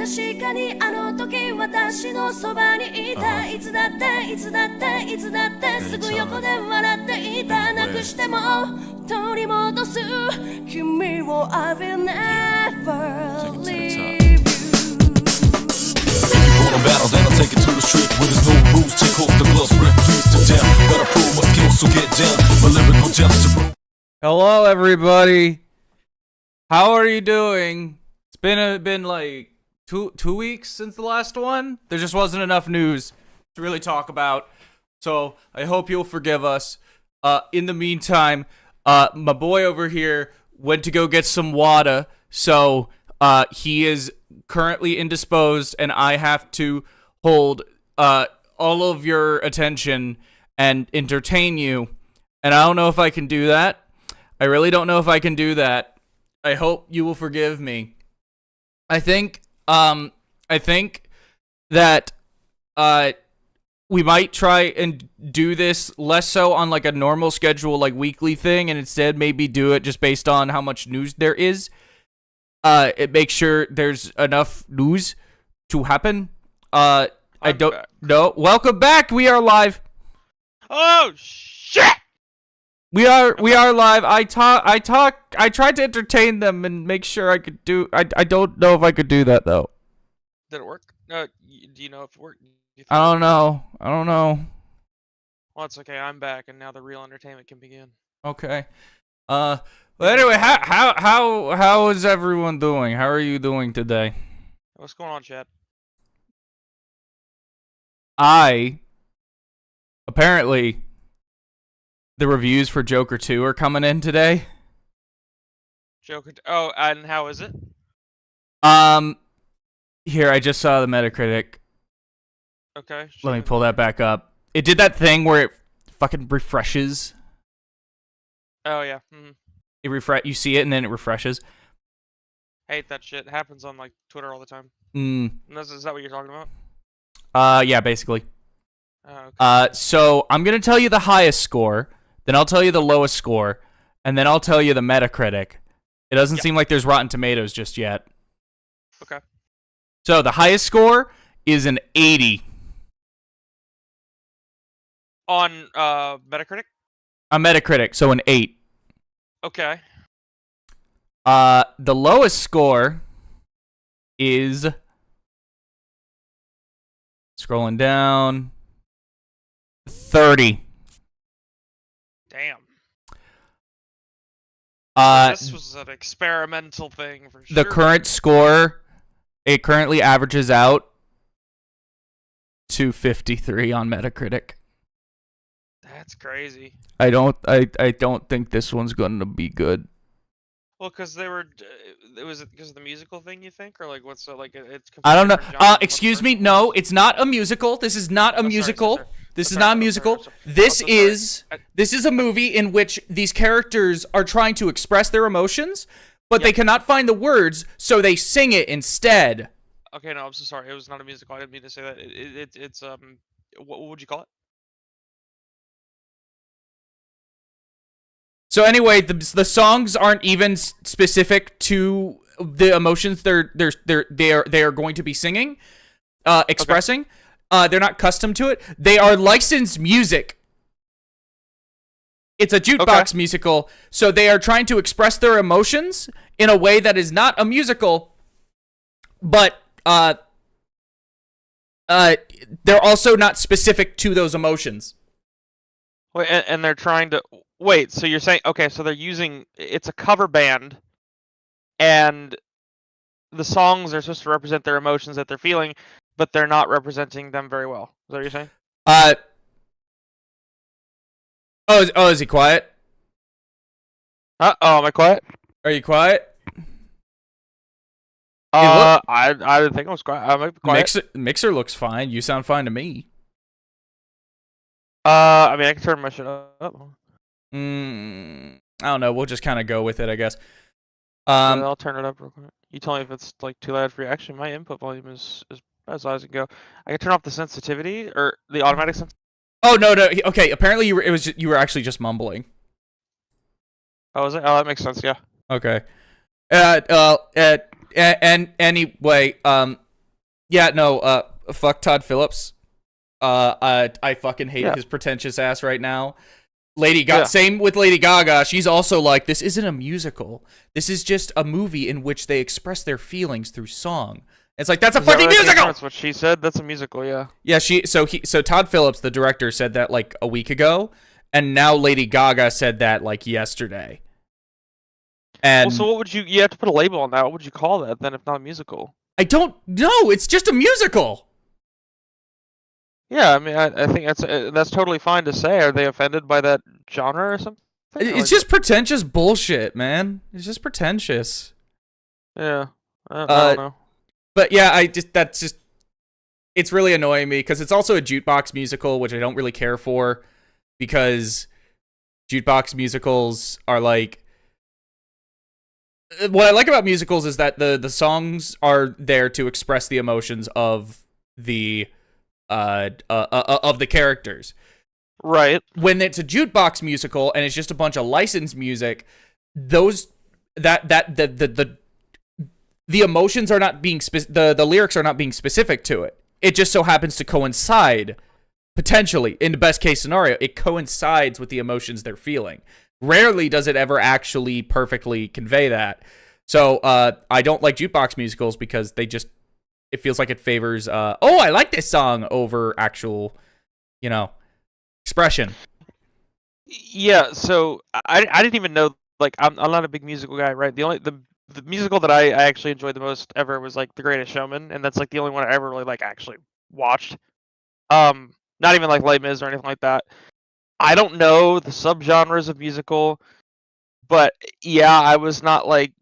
確かにあの時私のそばにいたいつだっていつだっていつだってすぐ横で笑っていたなくしても取り戻す君を I will never leave you Battle, then I'll take it to the street where there's no rules. Take off the gloves, refuse to down. Gotta prove my skills, so get down. My lyrical depths are. Hello, everybody. How are you doing? It's been like two weeks since the last one. There just wasn't enough news to really talk about, so I hope you'll forgive us. In the meantime, my boy over here went to go get some water, so he is currently indisposed, and I have to hold all of your attention and entertain you. And I don't know if I can do that. I really don't know if I can do that. I hope you will forgive me. I think that we might try and do this less so on like a normal schedule, like weekly thing, and instead maybe do it just based on how much news there is. It makes sure there's enough news to happen. I don't know. Welcome back. We are live. Oh shit! We are live. I tried to entertain them and make sure I could do. I don't know if I could do that though. Did it work? No. Do you know if it worked? I don't know. Well, it's okay. I'm back, and now the real entertainment can begin. Okay. Well, anyway, how is everyone doing? How are you doing today? What's going on, Chad? Apparently, the reviews for Joker 2 are coming in today. Joker. Oh, and how is it? Here, I just saw the Metacritic. Okay. Let me pull that back up. It did that thing where it fucking refreshes. Oh yeah. You see it and then it refreshes. Hate that shit. It happens on like Twitter all the time. Is that what you're talking about? Yeah, basically. Oh, okay. So I'm gonna tell you the highest score, then I'll tell you the lowest score, and then I'll tell you the Metacritic. It doesn't seem like there's Rotten Tomatoes just yet. Okay. So the highest score is an 80. On Metacritic? On Metacritic, so an 8. Okay. The lowest score is, scrolling down, 30. Damn. This was an experimental thing for sure. The current score, it currently averages out to 53 on Metacritic. That's crazy. I don't think this one's gonna be good. Well, because it was because of the musical thing, you think, or like what's like it's. I don't know. Excuse me. No, it's not a musical. This is not a musical. This is not a musical. This is a movie in which these characters are trying to express their emotions, but they cannot find the words, so they sing it instead. Okay, no, I'm so sorry. It was not a musical. I didn't mean to say that. It's what would you call it? So anyway, the songs aren't even specific to the emotions they are going to be singing, expressing. Okay. They're not custom to it. They are licensed music. It's a jukebox musical, so they are trying to express their emotions in a way that is not a musical, but they're also not specific to those emotions. Wait, and they're trying to wait. So you're saying so they're using it's a cover band, and the songs are supposed to represent their emotions that they're feeling, but they're not representing them very well. Is that what you're saying? Is he quiet? Oh, am I quiet? Are you quiet? I didn't think I was quiet. I might be quiet. Mixer looks fine. You sound fine to me. I mean, I can turn my shit up. I don't know. We'll just kind of go with it, I guess. I'll turn it up real quick. You tell me if it's like too loud for you. Actually, my input volume is as loud as it can go. I can turn off the sensitivity or the automatic sensitivity. Oh no. Okay, apparently you were actually just mumbling. Oh, is it? Oh, that makes sense. Yeah. Okay. And anyway, fuck Todd Phillips. I fucking hate his pretentious ass right now. Same with Lady Gaga. She's also like, this isn't a musical. This is just a movie in which they express their feelings through song. It's like, that's a fucking musical. That's what she said. That's a musical, yeah. Yeah, so Todd Phillips, the director, said that like a week ago, and now Lady Gaga said that like yesterday. And so what would you have to put a label on that? What would you call that then if not a musical? I don't know. It's just a musical. Yeah, I mean, I think that's totally fine to say. Are they offended by that genre or something? It's just pretentious bullshit, man. It's just pretentious. Yeah, I don't know. But yeah, it's really annoying me because it's also a jukebox musical, which I don't really care for, because jukebox musicals are like, what I like about musicals is that the songs are there to express the emotions of the characters. Right. When it's a jukebox musical and it's just a bunch of licensed music, those the emotions are not being the lyrics are not being specific to it. It just so happens to coincide, potentially, in the best case scenario, it coincides with the emotions they're feeling. Rarely does it ever actually perfectly convey that. So I don't like jukebox musicals because it feels like it favors, oh, I like this song over actual, expression. Yeah, so I didn't even know, like, I'm not a big musical guy, right? The musical that I actually enjoyed the most ever was like The Greatest Showman, and that's like the only one I ever really like actually watched. Not even like Les Mis or anything like that. I don't know the subgenres of musical, but yeah, I was not like,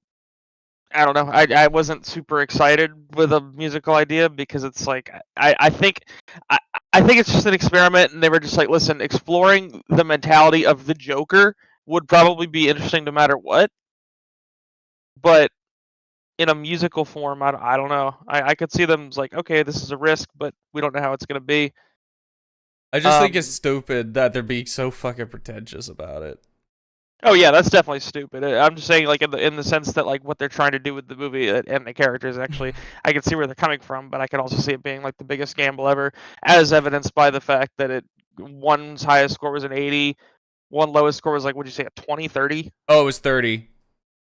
I don't know. I wasn't super excited with a musical idea because it's like I think I think it's just an experiment, and they were just like, listen, exploring the mentality of the Joker would probably be interesting no matter what, but in a musical form, I don't know. I could see them like, okay, this is a risk, but we don't know how it's gonna be. I just think it's stupid that they're being so fucking pretentious about it. Oh yeah, that's definitely stupid. I'm just saying, like, in the sense that like what they're trying to do with the movie and the characters. Actually, I can see where they're coming from, but I can also see it being like the biggest gamble ever, as evidenced by the fact that one's highest score was an 80, one lowest score was like, what'd you say, a 20, 30? Oh, it was 30,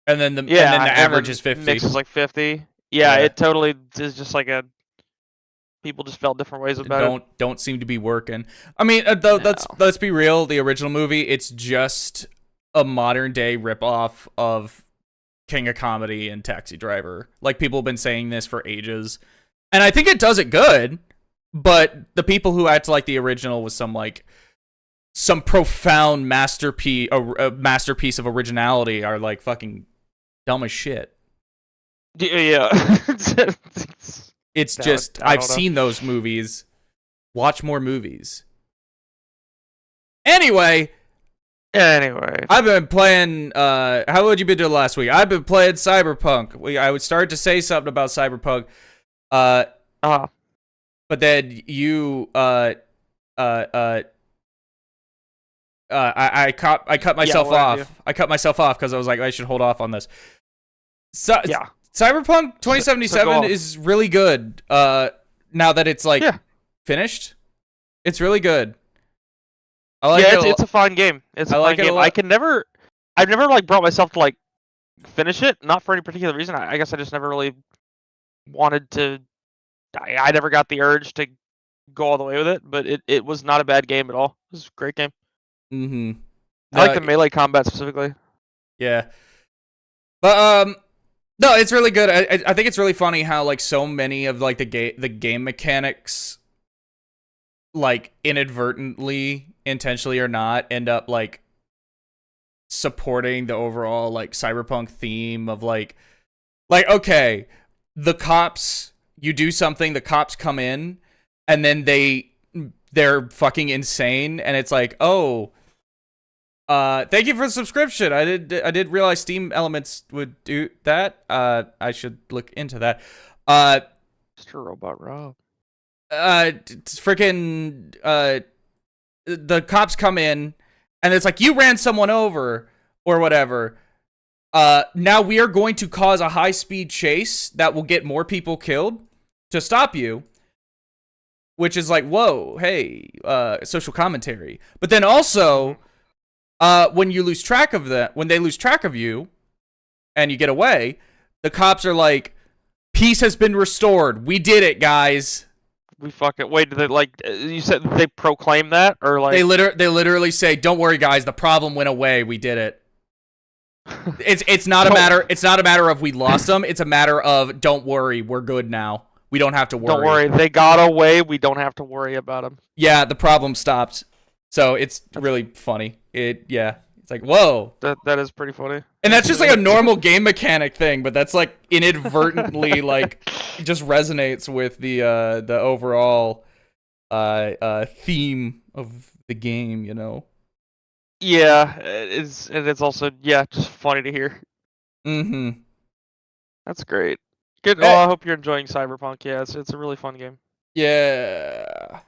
and then the average is 50. Mix is like 50. Yeah, it totally is just like people just felt different ways about it. Don't seem to be working. I mean, though, let's be real. The original movie, it's just a modern day ripoff of King of Comedy and Taxi Driver. Like, people have been saying this for ages, and I think it does it good. But the people who act like the original was some profound masterpiece, a masterpiece of originality, are like fucking dumb as shit. Yeah. It's just, I've seen those movies. Watch more movies. Anyway, I've been playing, how would you been doing last week? I've been playing Cyberpunk. I would start to say something about Cyberpunk, but then you, I cut myself off. I cut myself off because I was like, I should hold off on this. So, yeah. Cyberpunk 2077 is really good. Now that it's like finished, it's really good. I like it. It's a fun game. It's a fun game. I've never like brought myself to like finish it. Not for any particular reason. I guess I just never really wanted to. I never got the urge to go all the way with it. But it was not a bad game at all. It was a great game. Mm-hmm. I like the melee combat specifically. Yeah. But no, it's really good. I think it's really funny how like so many of like the game mechanics, like inadvertently, intentionally or not, end up like supporting the overall like cyberpunk theme of like okay, the cops, you do something, the cops come in, and then they're fucking insane, and it's like, oh, thank you for the subscription. I did realize Steam Elements would do that. I should look into that. Mr. Robot Rob. Freaking the cops come in, and it's like, you ran someone over or whatever. Now we are going to cause a high-speed chase that will get more people killed to stop you. Which is like, whoa, hey, social commentary. But then also, when you lose track of when they lose track of you, and you get away, the cops are like, peace has been restored. We did it, guys. We fucking wait. Did they, like, you said they proclaim that, or like they literally say, "Don't worry, guys. The problem went away. We did it." It's not a matter. It's not a matter of we lost them. It's a matter of, don't worry, we're good now. We don't have to worry. Don't worry, they got away. We don't have to worry about them. Yeah, the problem stopped. So it's really funny. It's like, whoa. That is pretty funny. And that's just like a normal game mechanic thing, but that's like inadvertently like just resonates with the overall theme of the game, you know. Yeah, it's also just funny to hear. Mm-hmm. That's great. Good. Well, I hope you're enjoying Cyberpunk. Yeah, it's a really fun game. Yeah.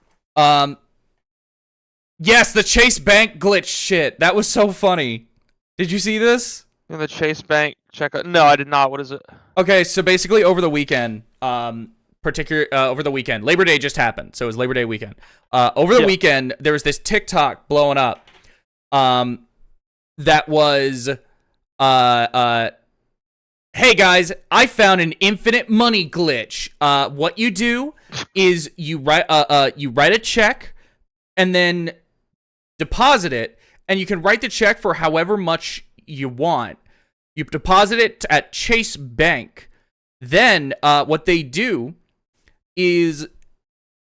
Yes, the Chase Bank glitch shit. That was so funny. Did you see this? In the Chase Bank checkout. No, I did not. What is it? Okay, so basically over the weekend, over the weekend, Labor Day just happened, so it was Labor Day weekend. Over the weekend, there was this TikTok blowing up, that was, hey guys, I found an infinite money glitch. What you do is you write a check, and then deposit it, and you can write the check for however much you want. You deposit it at Chase Bank. Then what they do is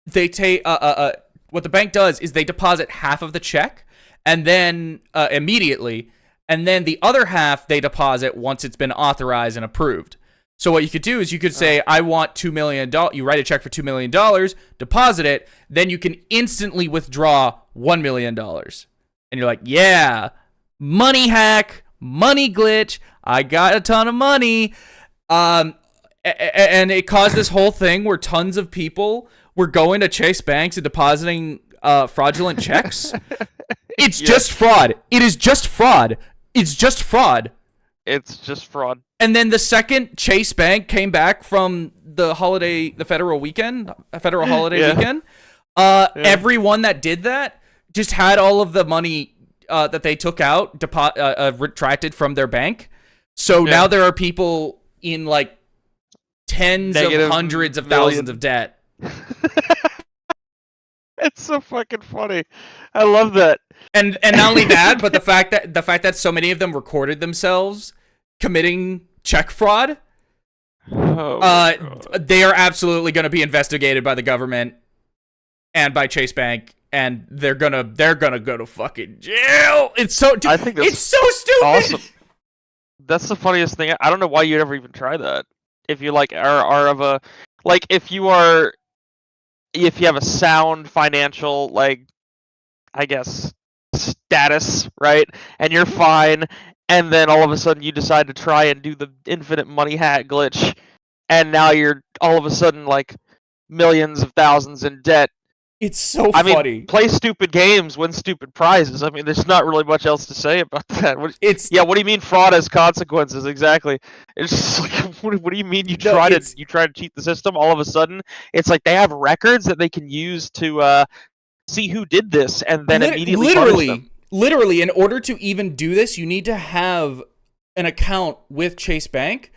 they take what the bank does is they deposit half of the check, and then immediately, and then the other half they deposit once it's been authorized and approved. So what you could do is you could say, I want $2 million. You write a check for $2 million, deposit it, then you can instantly withdraw $1 million. And you're like, yeah, money hack, money glitch. I got a ton of money. And it caused this whole thing where tons of people were going to Chase Banks and depositing fraudulent checks. It's just fraud. It is just fraud. It's just fraud. It's just fraud. And then the second Chase Bank came back from the federal holiday weekend, everyone that did that just had all of the money that they took out retracted from their bank. So now there are people in like tens of hundreds of thousands of debt. It's so fucking funny. I love that. And not only that, but the fact that so many of them recorded themselves committing check fraud, they are absolutely going to be investigated by the government and by Chase Bank, and they're gonna go to fucking jail. It's so I think that's it's so stupid. Awesome. That's the funniest thing. I don't know why you'd ever even try that. If you like are of a like if you have a sound financial like I guess status, right? And you're fine, and then all of a sudden you decide to try and do the infinite money hack glitch, and now you're all of a sudden like millions of thousands in debt. It's so funny. I mean, play stupid games, win stupid prizes. I mean, there's not really much else to say about that. What do you mean fraud has consequences? Exactly. It's just like, what do you mean you try to cheat the system? All of a sudden, it's like they have records that they can use to see who did this, and then immediately punish them. Literally, in order to even do this, you need to have an account with Chase Bank.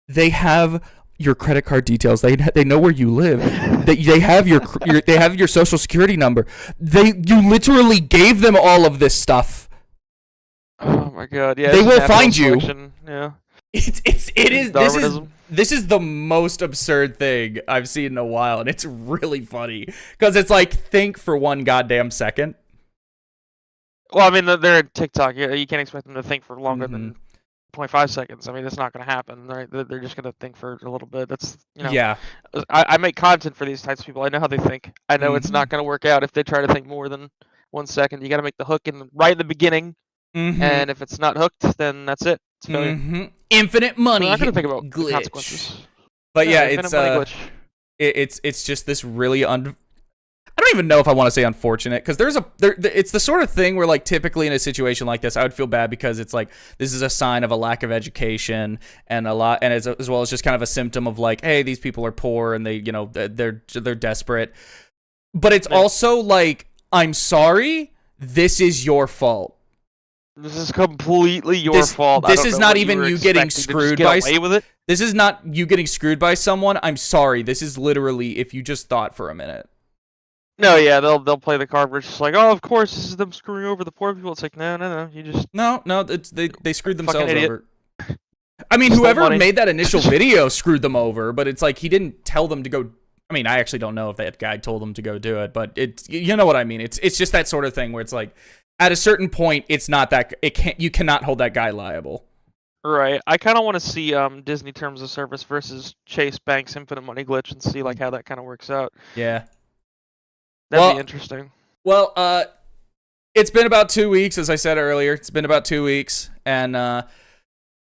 They have your credit card details. They know where you live. They have your social security number. You literally gave them all of this stuff. Oh my god! Yeah, they will find you. Yeah. This is the most absurd thing I've seen in a while, and it's really funny because it's like, think for one goddamn second. Well, I mean, they're at TikTok. You can't expect them to think for longer than 0.5 seconds. I mean, it's not going to happen, right? They're just going to think for a little bit. That's, yeah. I make content for these types of people. I know how they think. I know it's not going to work out if they try to think more than 1 second. You got to make the hook right in the beginning, and if it's not hooked, then that's it. It's failure. Infinite money. I'm not going to think about glitch. Consequences. But yeah, it's just this really I don't even know if I want to say unfortunate, because it's the sort of thing where, like, typically in a situation like this, I would feel bad because it's like this is a sign of a lack of education and as well as just kind of a symptom of like, hey, these people are poor and they're desperate. But it's also like, I'm sorry, this is your fault. This is completely your fault. This is not even you getting screwed by. This is not you getting screwed by someone. I'm sorry. This is literally if you just thought for a minute. No, yeah, they'll play the card where it's just like, oh, of course, this is them screwing over the poor people. It's like, no, you just no, they screwed themselves over. I mean, whoever made that initial video screwed them over, but it's like he didn't tell them to go. I mean, I actually don't know if that guy told them to go do it, but you know what I mean. It's just that sort of thing where it's like, at a certain point, it's not that you cannot hold that guy liable. Right. I kind of want to see Disney Terms of Service versus Chase Bank's Infinite Money Glitch and see like how that kind of works out. Yeah. That'd be interesting. Well, it's been about 2 weeks, as I said earlier. It's been about 2 weeks, and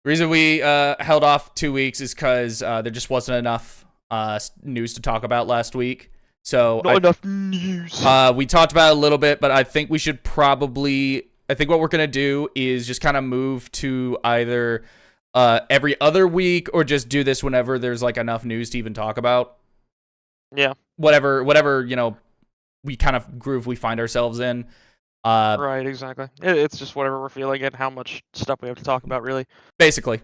Reason we held off 2 weeks is because there just wasn't enough news to talk about last week. So Not enough news. we talked about it a little bit, but I think we should probably. I think what we're gonna do is just kind of move to either every other week or just do this whenever there's like enough news to even talk about. Yeah. Whatever we kind of groove we find ourselves in. Right, exactly. It's just whatever we're feeling and how much stuff we have to talk about, really. Basically.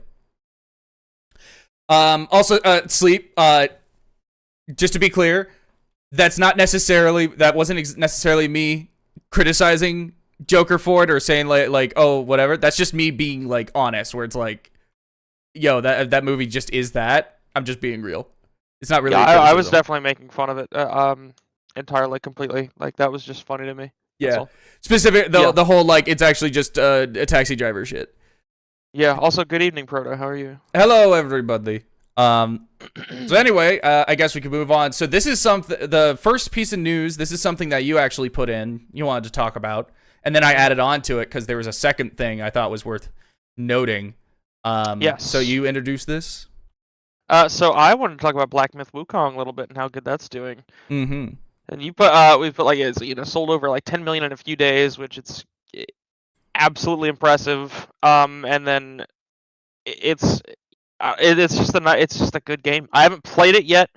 Also, sleep. Just to be clear, that wasn't necessarily me criticizing Joker for it or saying like oh whatever. That's just me being like honest, where it's like, yo, that movie just is that. I'm just being real. It's not really. Yeah, I was definitely making fun of it. Entirely, completely. Like that was just funny to me. Yeah. Specific the whole like it's actually just a taxi driver shit. Yeah. Also, good evening, Proto. How are you? Hello, everybody. So anyway, I guess we can move on. So this is the first piece of news. This is something that you actually put in. You wanted to talk about, and then I added on to it because there was a second thing I thought was worth noting. Yes. So you introduced this. So I wanted to talk about Black Myth Wukong a little bit and how good that's doing. Mm-hmm. And we put like it's sold over like 10 million in a few days, which it's absolutely impressive. And then it's just a good game. I haven't played it yet,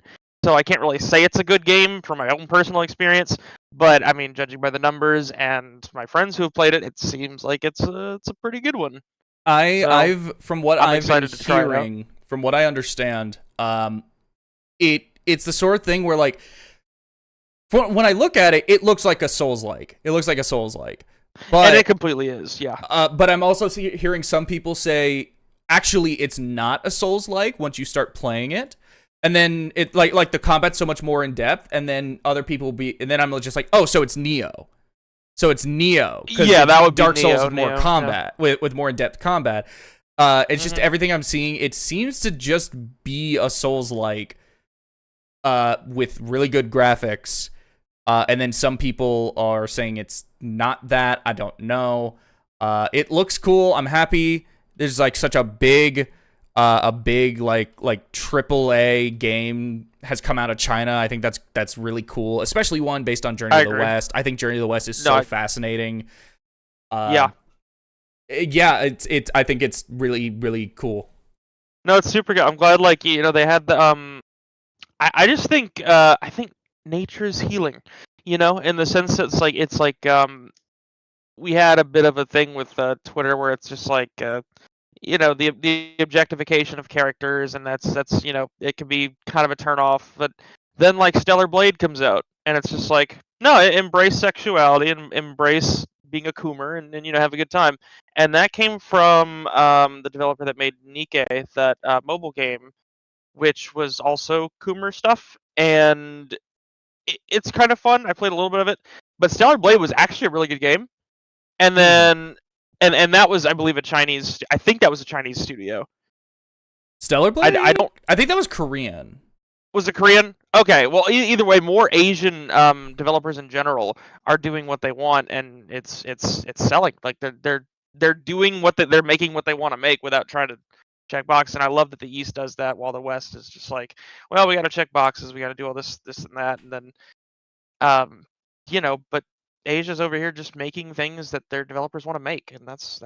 so I can't really say it's a good game from my own personal experience. But I mean, judging by the numbers and my friends who have played it, it seems like it's a pretty good one. From what I've been hearing, from what I understand, it's the sort of thing where like when I look at it, it looks like a Souls-like. It looks like a Souls-like. But, and it completely is, yeah. But I'm also hearing some people say, actually, it's not a Souls-like once you start playing it. And then it like the combat's so much more in depth, and then other people and then I'm just like, oh, so it's Neo. So it's Neo. Yeah, that would be Dark Souls Neo, with more combat, with more in-depth combat. It's just everything I'm seeing, it seems to just be a Souls-like with really good graphics. And then some people are saying it's not that. I don't know. It looks cool. I'm happy. There's like such a big like AAA game has come out of China. I think that's really cool, especially one based on Journey to the West. I think Journey to the West is fascinating. Yeah, I think it's really really cool. No, it's super good. I'm glad they had the I just think I think nature's healing, in the sense that it's like we had a bit of a thing with Twitter where it's just like the objectification of characters, and that's it can be kind of a turn off. But then like Stellar Blade comes out, and it's just like, no, embrace sexuality and embrace being a Coomer, and have a good time. And that came from the developer that made Nike, that mobile game, which was also Coomer stuff, and it's kind of fun. I played a little bit of it, but Stellar Blade was actually a really good game. And then, and that was, I believe, I think that was a Chinese studio. Stellar Blade? I think that was Korean. Was it Korean? Okay, well, either way, more Asian developers in general are doing what they want, and it's selling. Like they're doing they're making what they want to make without trying to check box. And I love that the East does that, while the West is just like, well, we got to check boxes, we got to do all this and that, and then but Asia's over here just making things that their developers want to make, and that's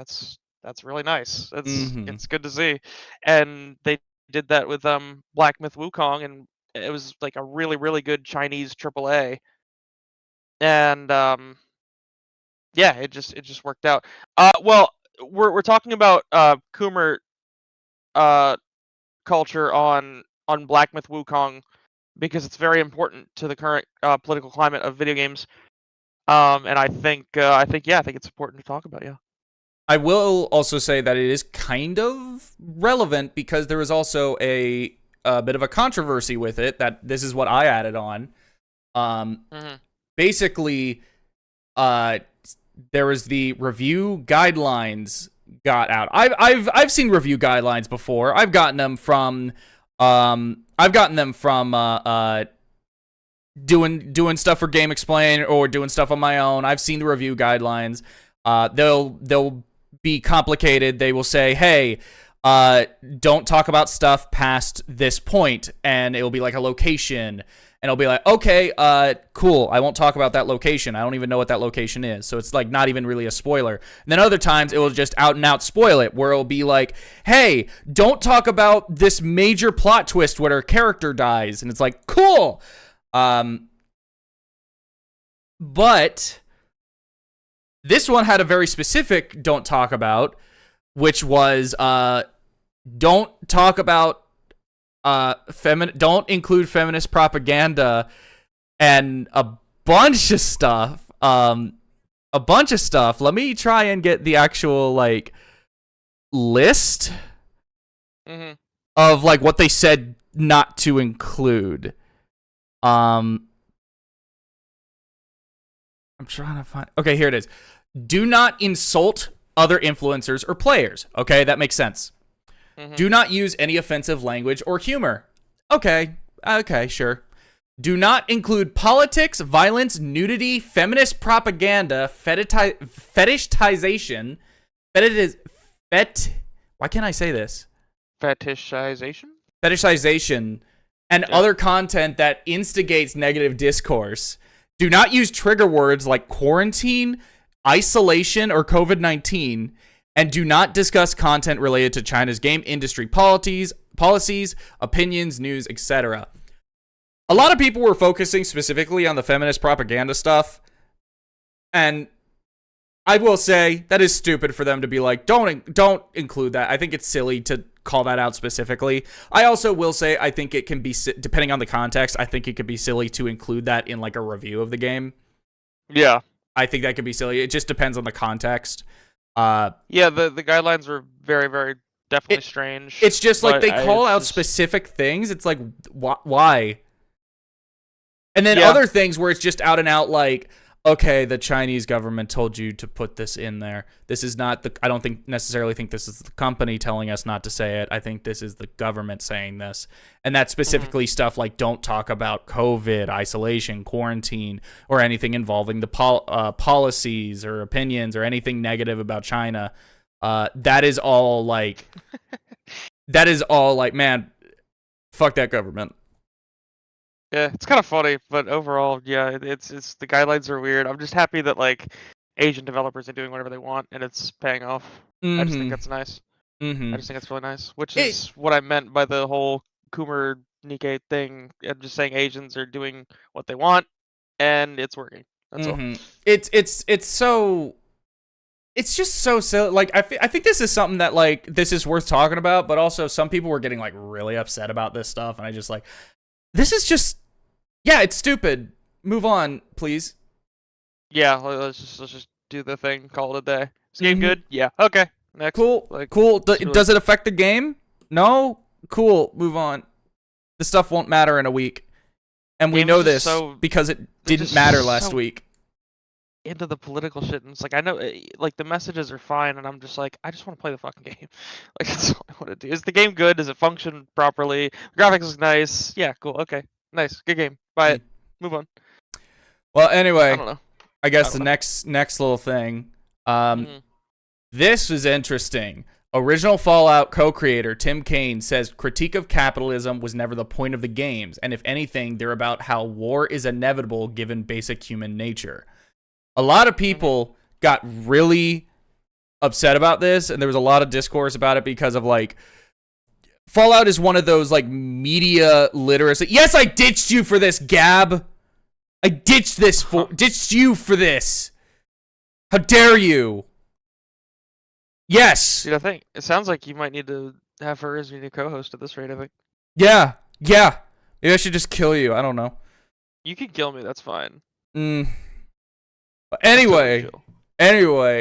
really nice. It's good to see. And they did that with Black Myth Wukong, and it was like a really really good Chinese AAA. And yeah, it just worked out. Well, we're talking about Coomer culture on Black Myth Wukong because it's very important to the current political climate of video games. And I think it's important to talk about. Yeah. I will also say that it is kind of relevant because there was also a bit of a controversy with it. That this is what I added on. Basically, there was the review guidelines got out. I've seen review guidelines before. I've gotten them from doing stuff for Game Explain or doing stuff on my own. I've seen the review guidelines. They'll be complicated. They will say, hey, don't talk about stuff past this point, and it will be like a location, and it'll be like, okay, cool, I won't talk about that location. I don't even know what that location is, so it's like not even really a spoiler. And then other times it will just out and out spoil it, where it'll be like, hey, don't talk about this major plot twist where a character dies, and it's like, cool. But this one had a very specific don't talk about, which was don't talk about don't include feminist propaganda and a bunch of stuff. Let me try and get the actual like list of like what they said not to include. I'm trying to find. Okay, here it is. Do not insult other influencers or players. Okay, that makes sense. Do not use any offensive language or humor. Okay, sure. Do not include politics, violence, nudity, feminist propaganda, fetishization, why can't I say this? Fetishization, and other content that instigates negative discourse. Do not use trigger words like quarantine, isolation, or COVID-19, and do not discuss content related to China's game industry policies, opinions, news, etc. A lot of people were focusing specifically on the feminist propaganda stuff, and I will say that is stupid for them to be like, don't include that. I think it's silly to call that out specifically. I also will say I think it can be, depending on the context, I think it could be silly to include that in like a review of the game. Yeah. I think that could be silly. It just depends on the context. The guidelines were very, very definitely strange. It's just like they call out specific things. It's like, why? And then other things where it's just out and out like, okay, the Chinese government told you to put this in there. This is not I don't necessarily think this is the company telling us not to say it. I think this is the government saying this. And that's specifically stuff like don't talk about COVID, isolation, quarantine, or anything involving the policies or opinions or anything negative about China. That is all like, man, fuck that government. Yeah, it's kind of funny, but overall, yeah, it's the guidelines are weird. I'm just happy that like Asian developers are doing whatever they want and it's paying off. I just think that's nice. I just think it's really nice, which is what I meant by the whole Coomer Nikkei thing. I'm just saying Asians are doing what they want and it's working. That's all. It's just so silly. Like I think this is something that like this is worth talking about, but also some people were getting like really upset about this stuff, and I just like, this is just, yeah, it's stupid. Move on, please. Yeah, let's just do the thing. Call it a day. Is the game good? Yeah. Okay. Next. Cool. Like, cool. Does it affect the game? No. Cool. Move on. The stuff won't matter in a week, and we know this because it didn't matter last week. Into the political shit, and it's like I know, like the messages are fine, and I'm just like, I just want to play the fucking game. Like that's all I want to do. Is the game good? Does it function properly? The graphics look nice. Yeah, cool. Okay, nice, good game. Buy it. Move on. Well, anyway, I don't know. I guess the next little thing. This is interesting. Original Fallout co-creator Tim Kaine says critique of capitalism was never the point of the games, and if anything, they're about how war is inevitable given basic human nature. A lot of people got really upset about this, and there was a lot of discourse about it because of, like, Fallout is one of those, like, media literacy. Yes, I ditched you for this, Gab. I ditched you for this. How dare you? Yes. Dude, I think it sounds like you might need to have her as your new co-host at this rate, I think. Yeah. Maybe I should just kill you. I don't know. You can kill me, that's fine. Anyway,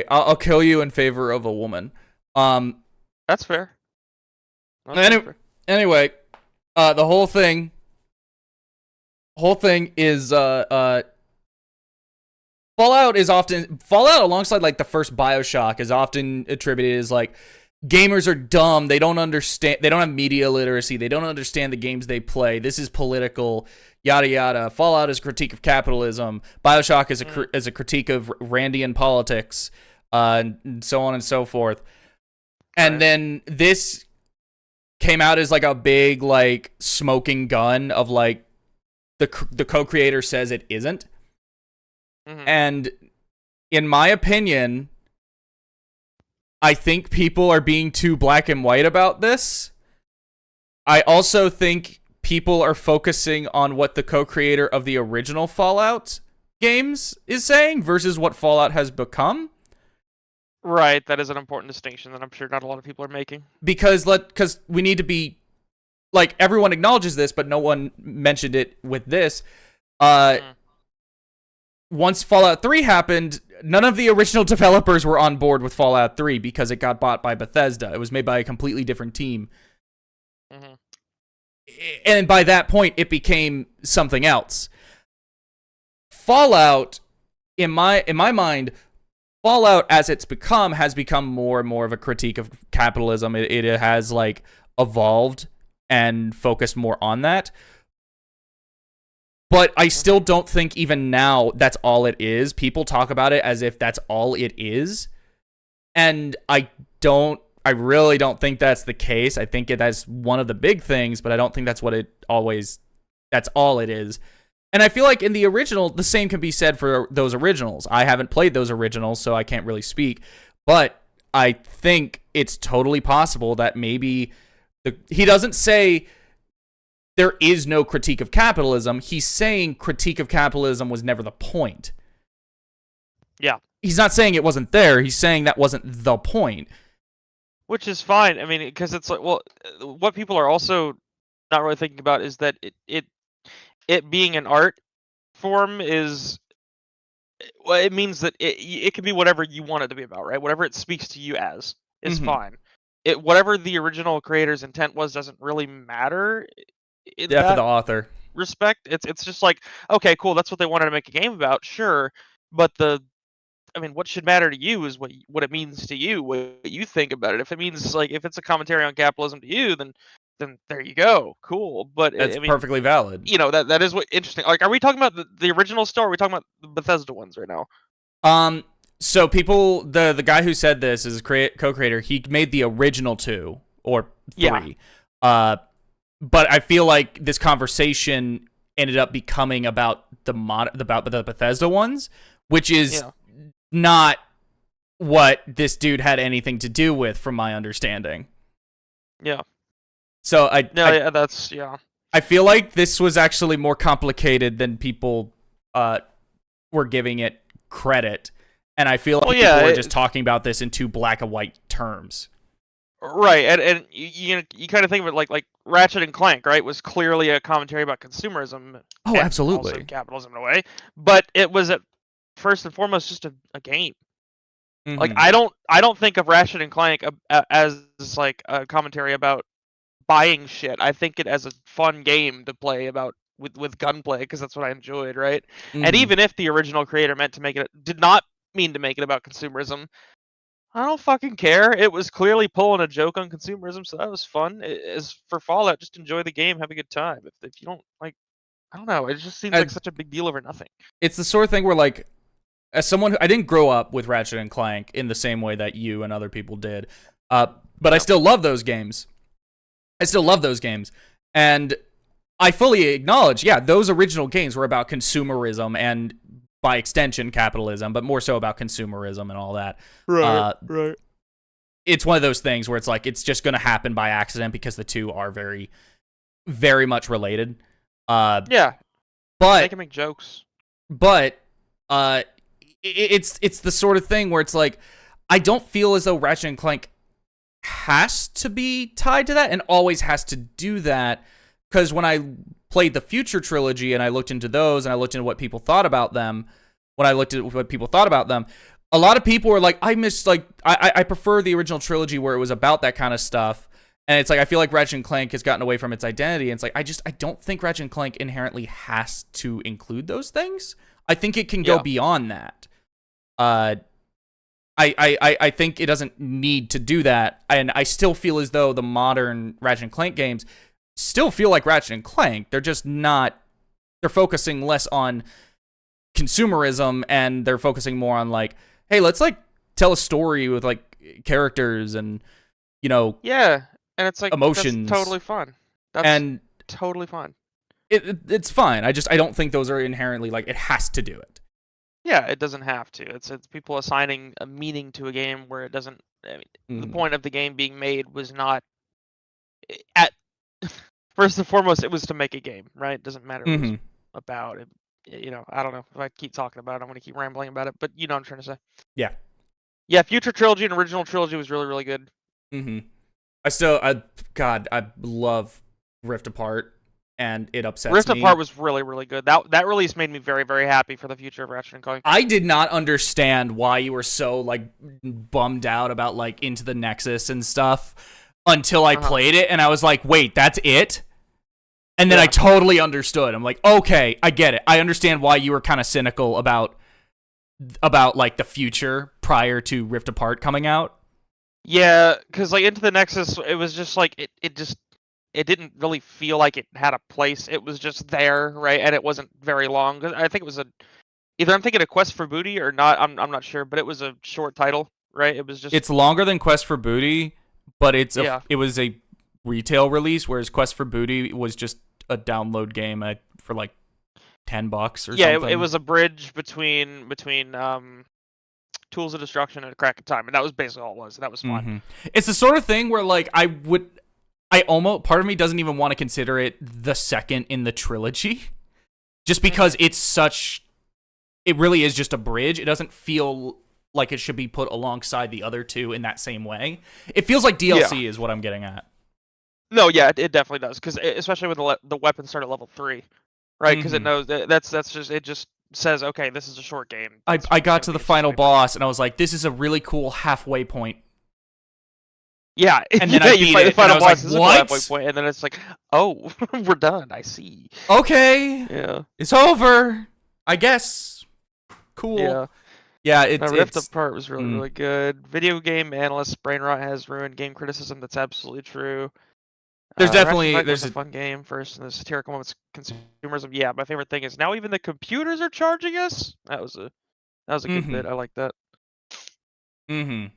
I'll kill you in favor of a woman. That's fair. Anyway, the whole thing is Fallout alongside like the first BioShock is often attributed as like gamers are dumb, they don't understand, they don't have media literacy, they don't understand the games they play, this is political, yada yada. Fallout is a critique of capitalism. BioShock is a critique of Randian politics, and so on and so forth. And then this came out as like a big like smoking gun of like the co-creator says it isn't. And in my opinion, I think people are being too black and white about this. I also think people are focusing on what the co-creator of the original Fallout games is saying versus what Fallout has become. Right, that is an important distinction that I'm sure not a lot of people are making. Because we need to be, like, everyone acknowledges this, but no one mentioned it with this. Once Fallout 3 happened, none of the original developers were on board with Fallout 3 because it got bought by Bethesda. It was made by a completely different team. And by that point, it became something else. Fallout, in my mind, Fallout as it's become has become more and more of a critique of capitalism. It has like evolved and focused more on that. But I still don't think even now that's all it is. People talk about it as if that's all it is. And I really don't think that's the case. I think that's one of the big things, but I don't think that's that's all it is. And I feel like in the original, the same can be said for those originals. I haven't played those originals, so I can't really speak. But I think it's totally possible that maybe he doesn't say there is no critique of capitalism. He's saying critique of capitalism was never the point. Yeah. He's not saying it wasn't there. He's saying that wasn't the point. Which is fine. I mean, because it's like, well, what people are also not really thinking about is that it being an art form is, well, it means that it can be whatever you want it to be about, right? Whatever it speaks to you as is fine. Whatever the original creator's intent was doesn't really matter. For the author respect, it's just like, okay, cool, that's what they wanted to make a game about, sure, but what should matter to you is what it means to you, what you think about it. If it means, like, if it's a commentary on capitalism to you, then there you go, cool. But that's perfectly valid. You know, that is what interesting. Like, are we talking about the original still, or are we talking about the Bethesda ones right now? So people, the guy who said this is a co-creator. He made the original 2 or 3. Yeah. But I feel like this conversation ended up becoming about about the Bethesda ones, which is not what this dude had anything to do with, from my understanding. Yeah. So I feel like this was actually more complicated than people were giving it credit, and I feel like people were just talking about this in too black and white terms. Right, and you kind of think of it like Ratchet and Clank, right? Was clearly a commentary about consumerism. Oh, absolutely. Also capitalism in a way, but it was first and foremost just a game. Like, I don't think of Ratchet and Clank as like a commentary about buying shit. I think it as a fun game to play about with gunplay, because that's what I enjoyed, right? And even if the original creator did not mean to make it about consumerism, I don't fucking care. It was clearly pulling a joke on consumerism, so that was fun. As for Fallout, just enjoy the game, have a good time. If you don't, like, I don't know, it just seems like such a big deal over nothing. It's the sort of thing where, like, as someone who, I didn't grow up with Ratchet and Clank in the same way that you and other people did, but I still love those games. And I fully acknowledge, those original games were about consumerism and, by extension, capitalism, but more so about consumerism and all that. Right. It's one of those things where it's like, it's just going to happen by accident because the two are very, very much related. But they can make jokes. But it's the sort of thing where it's like, I don't feel as though Ratchet and Clank has to be tied to that and always has to do that, because when I played the Future trilogy and I looked into those and I looked into what people thought about them, a lot of people were like, I prefer the original trilogy where it was about that kind of stuff. And it's like, I feel like Ratchet and Clank has gotten away from its identity. And it's like, I don't think Ratchet and Clank inherently has to include those things. I think it can go beyond that. I think it doesn't need to do that. And I still feel as though the modern Ratchet and Clank games still feel like Ratchet and Clank. They're just not, they're focusing less on consumerism and they're focusing more on, like, hey, let's, like, tell a story with, like, characters and, you know. Yeah. And it's like emotions. That's totally fun. That's And totally fine. it's fine. I don't think those are inherently like it has to do it. Yeah, it doesn't have to. It's people assigning a meaning to a game where it doesn't. I mean, the point of the game being made was not at first and foremost. It was to make a game, right? It doesn't matter what it's about. I don't know if I keep talking about it. I'm going to keep rambling about it, but you know what I'm trying to say. Yeah. Yeah, Future Trilogy and Original Trilogy was really, really good. I love Rift Apart, and it upsets me. Rift Apart was really, really good. That release made me very, very happy for the future of Ratchet and Clank. I did not understand why you were so like bummed out about like Into the Nexus and stuff until I played it, and I was like, wait, that's it? And then I totally understood. I'm like, okay, I get it. I understand why you were kind of cynical about like the future prior to Rift Apart coming out. Yeah, because like Into the Nexus, it was just like it didn't really feel like it had a place. It was just there, right? And it wasn't very long. I think it was either I'm thinking of Quest for Booty or not. I'm not sure, but it was a short title, right? It was just it's longer than Quest for Booty, but it was a retail release, whereas Quest for Booty was just a download game for like $10 or something. Yeah, it was a bridge between Tools of Destruction and A Crack of Time, and that was basically all it was. That was fun. It's the sort of thing where like part of me doesn't even want to consider it the second in the trilogy, just because it really is just a bridge. It doesn't feel like it should be put alongside the other two in that same way. It feels like DLC is what I'm getting at. No, yeah, it definitely does, because especially when the weapons start at level 3, right? Because it knows that's just it just says, okay, this is a short game. I got to the final boss and I was like, this is a really cool halfway point. Yeah, and then I beat it, and I was like, what? Halfway point, and then it's like, oh, we're done. I see. Okay. Yeah. It's over. I guess. Cool. Yeah. Rift Apart was really, really good. Video game analyst brain rot has ruined game criticism. That's absolutely true. There's definitely a fun game first, and the satirical moments consumerism. Yeah, my favorite thing is now even the computers are charging us. That was a good bit. I like that. I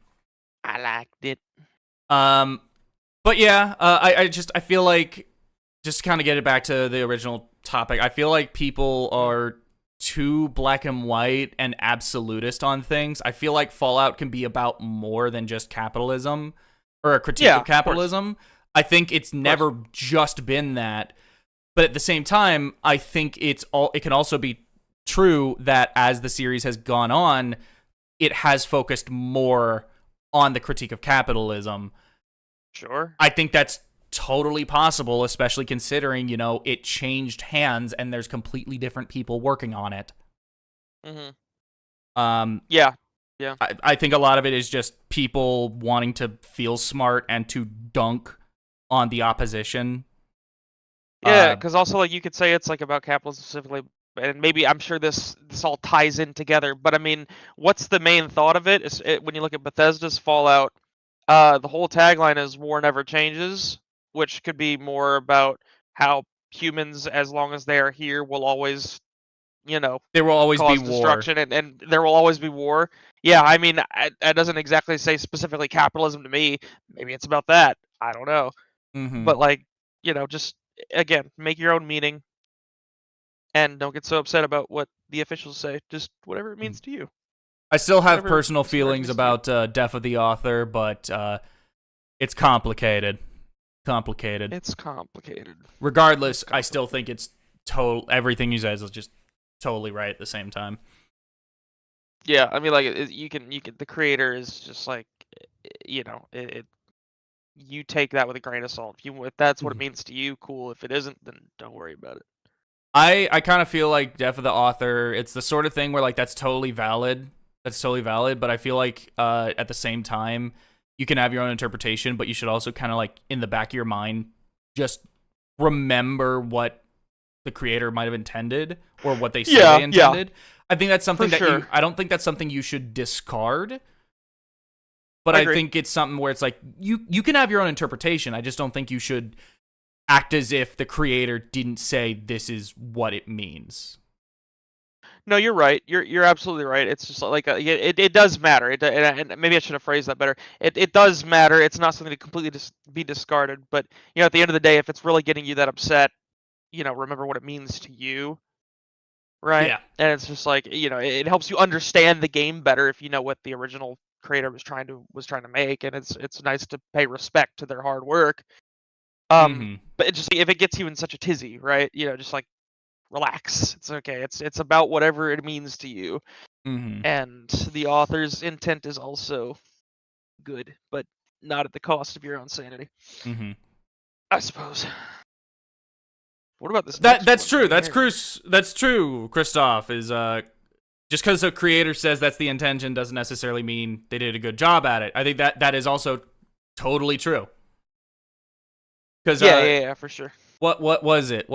liked it. But yeah, I feel like, just to kind of get it back to the original topic, I feel like people are too black and white and absolutist on things. I feel like Fallout can be about more than just capitalism or a critique of capitalism. I think it's never just been that, but at the same time, I think it can also be true that as the series has gone on, it has focused more on the critique of capitalism. Sure. I think that's totally possible, especially considering, it changed hands and there's completely different people working on it. Yeah. I think a lot of it is just people wanting to feel smart and to dunk on the opposition. Yeah, because also like you could say it's like about capitalism specifically, and maybe I'm sure this all ties in together. But I mean, what's the main thought of it? When you look at Bethesda's Fallout, the whole tagline is "War never changes," which could be more about how humans, as long as they are here, will always, there will always cause be destruction, war, and there will always be war. Yeah, I mean, that doesn't exactly say specifically capitalism to me. Maybe it's about that. I don't know. But like, just again, make your own meaning, and don't get so upset about what the officials say. Just whatever it means to you. I still have personal feelings about Death of the Author, but it's complicated. It's complicated. Regardless, I still think it's everything he says is just totally right at the same time. Yeah, I mean, like you can. The creator is just like, you take that with a grain of salt. If that's what it means to you, cool. If it isn't, then don't worry about it. I kind of feel like Death of the Author, it's the sort of thing where like that's totally valid, but I feel like at the same time you can have your own interpretation, but you should also kind of like in the back of your mind just remember what the creator might have intended or what they say they intended. I think that's something I don't think that's something you should discard. But I think it's something where it's like, you can have your own interpretation. I just don't think you should act as if the creator didn't say this is what it means. No, you're right. You're absolutely right. It's just like it does matter. And maybe I should have phrased that better. It does matter. It's not something to completely be discarded. But at the end of the day, if it's really getting you that upset, remember what it means to you, right? Yeah. And it's just like it helps you understand the game better if you know what the original creator was trying to make, and it's nice to pay respect to their hard work. But just if it gets you in such a tizzy, right? Just like relax. It's okay. It's about whatever it means to you. And the author's intent is also good, but not at the cost of your own sanity. I suppose. What about this? That's true. That's true. Christoph is just because a creator says that's the intention doesn't necessarily mean they did a good job at it. I think that is also totally true. Because yeah, for sure. What was it?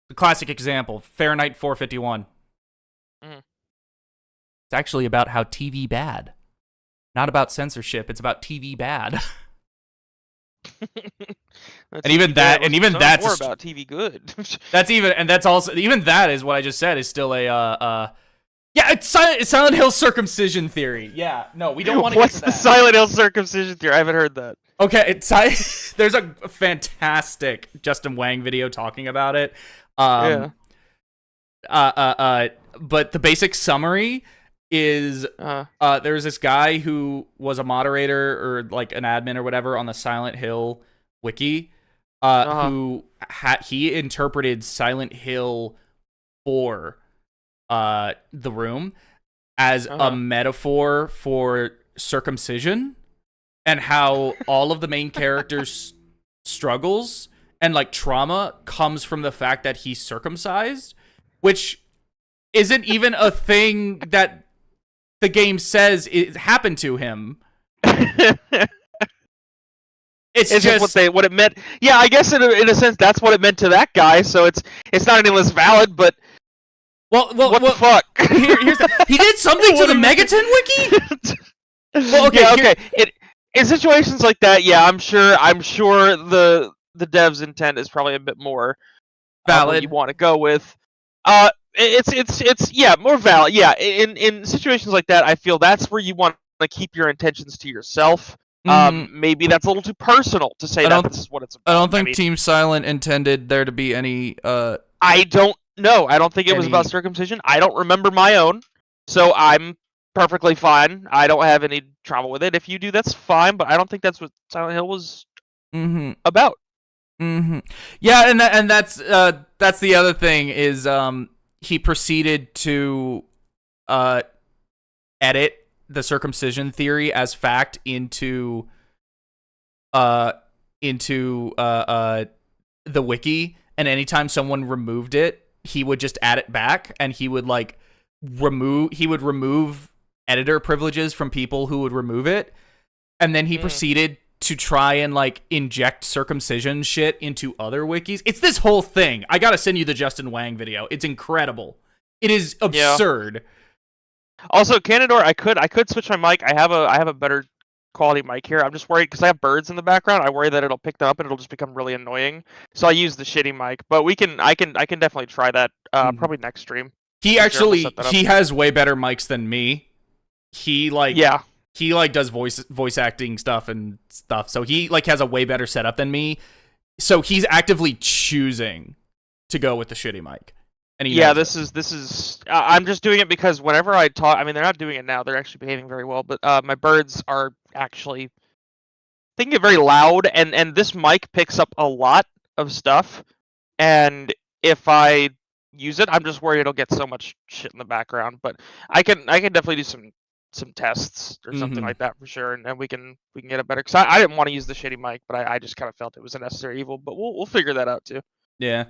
The classic example, Fahrenheit 451. It's actually about how TV bad. Not about censorship, it's about TV bad. and even that more about TV good. even that is what I just said is still a it's Silent Hill circumcision theory. Yeah, no, we don't want to get to that. What's the Silent Hill circumcision theory? I haven't heard that. Okay, there's a fantastic Justin Wang video talking about it. But the basic summary is there's this guy who was a moderator or like an admin or whatever on the Silent Hill wiki, who he interpreted Silent Hill 4, The Room, as a metaphor for circumcision, and how all of the main characters' struggles and like trauma comes from the fact that he's circumcised, which isn't even a thing that the game says it happened to him. It's just what it meant. Yeah, I guess in a sense that's what it meant to that guy. So it's not any less valid. But what the fuck? He did something to the Megaton wiki. Well, okay, yeah, okay. In situations like that, yeah, I'm sure the dev's intent is probably a bit more valid. You want to go with. It's more valid. Yeah, in situations like that, I feel that's where you want to keep your intentions to yourself. Maybe that's a little too personal to say this is what it's about. I don't think Team Silent intended there to be any. I don't know. I don't think it was about circumcision. I don't remember my own, so I'm perfectly fine. I don't have any trouble with it. If you do, that's fine. But I don't think that's what Silent Hill was about. Yeah, and that's the other thing is he proceeded to edit the circumcision theory as fact into the wiki, and anytime someone removed it, he would just add it back, and he would remove editor privileges from people who would remove it, and then he proceeded to try and like inject circumcision shit into other wikis. It's this whole thing. I gotta send you the Justin Wang video. It's incredible. It is absurd. Yeah. Also, Canador, I could switch my mic. I have a better quality mic here. I'm just worried because I have birds in the background. I worry that it'll pick them up and it'll just become really annoying. So I use the shitty mic. But I can definitely try that probably next stream. He has way better mics than me. He does voice acting stuff and stuff. So he like has a way better setup than me. So he's actively choosing to go with the shitty mic. And this is I'm just doing it because whenever I talk, I mean, they're not doing it now. They're actually behaving very well, but my birds are actually thinking it very loud, and this mic picks up a lot of stuff. And if I use it, I'm just worried it'll get so much shit in the background. But I can definitely do some tests or something like that for sure, and we can get it better. Because I didn't want to use the shitty mic, but I just kind of felt it was a necessary evil. But we'll figure that out too. Yeah.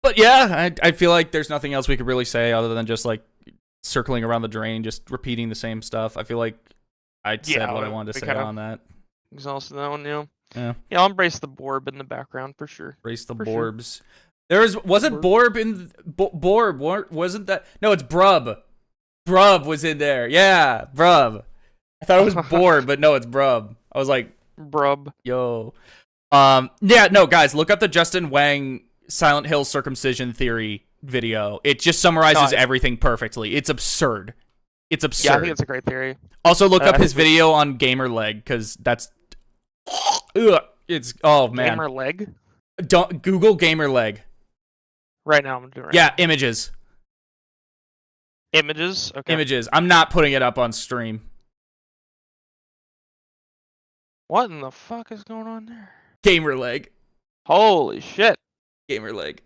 But yeah, I feel like there's nothing else we could really say other than just like circling around the drain, just repeating the same stuff. I feel like I said what I wanted to say on that. Exhausted that one, yeah. Yeah, I'll embrace the Borb in the background for sure. Embrace the Borbs. Sure. Wasn't Borb in Borb? Wasn't that? No, it's Brub. Brub was in there. Yeah, Brub. I thought it was Borb, but no, it's Brub. I was like, Brub. Yo. Yeah, no, guys, look up the Justin Wang Silent Hill circumcision theory video. It just summarizes No, everything perfectly. It's absurd. It's absurd. Yeah, I think it's a great theory. Also, look up I his think video on Gamerleg, because that's... Ugh, it's... Oh, man. Gamer leg? Don't Google Gamerleg. Right now, I'm doing it. Yeah, images. Images? Okay. Images. I'm not putting it up on stream. What in the fuck is going on there? Gamerleg. Holy shit. Gamerleg.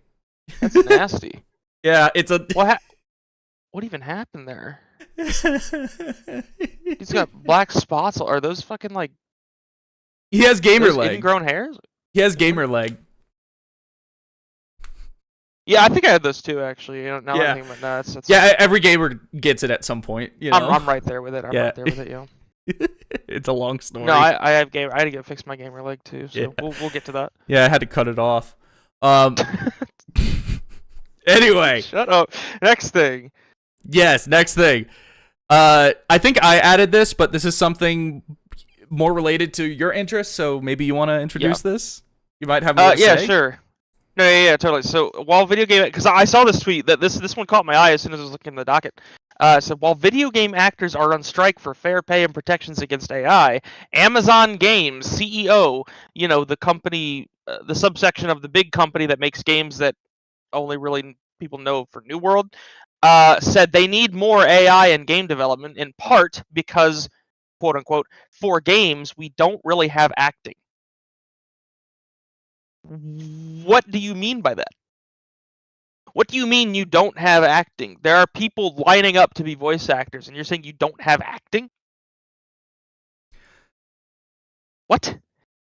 That's nasty. Yeah, it's a... What even happened there? He's got black spots. Are those fucking like... He has gamer those leg. ingrown hairs? He has gamer leg. Yeah, I think I had those too, actually. You know, now Yeah. I think about that's Yeah, every gamer gets it at some point. You know? I'm right there with it. I'm Yeah. right there with it, yo. It's a long story. No, I have game. I had to get fix my gamer leg too, so Yeah. we'll get to that. Yeah, I had to cut it off. Anyway. Shut up. Next thing. Yes, next thing. I think I added this, but this is something more related to your interests, so maybe you want to introduce this? You might have more to Yeah, say? sure. No, yeah, totally. So while video game, because I saw this tweet that this one caught my eye as soon as I was looking at the docket. So while video game actors are on strike for fair pay and protections against AI, Amazon Games CEO, you know, the company, the subsection of the big company that makes games that only really people know for New World, said they need more AI in game development, in part because, quote unquote, for games we don't really have acting. What do you mean by that? What do you mean you don't have acting? There are people lining up to be voice actors, and you're saying you don't have acting? What?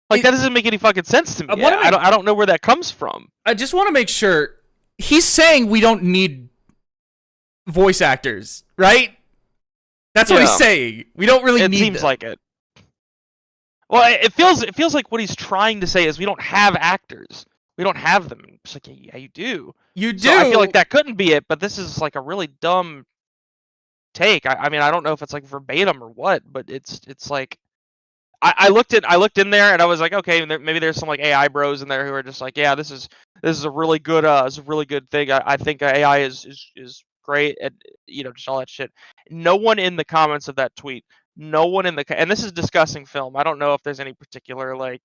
Like, that doesn't make any fucking sense to me. I don't know where that comes from. I just want to make sure. He's saying we don't need voice actors, right? That's what he's saying. We don't really need them. It seems like it. Well, it feels like what he's trying to say is we don't have actors. We don't have them. It's like, yeah, you do. You do. So I feel like that couldn't be it, but this is like a really dumb take. I mean, I don't know if it's like verbatim or what, but it's like I looked in there and I was like, okay, maybe there's some like AI bros in there who are just like, yeah, this is a really good thing. I think AI is great and you know, just all that shit. No one in the comments of that tweet, and this is discussing film. I don't know if there's any particular like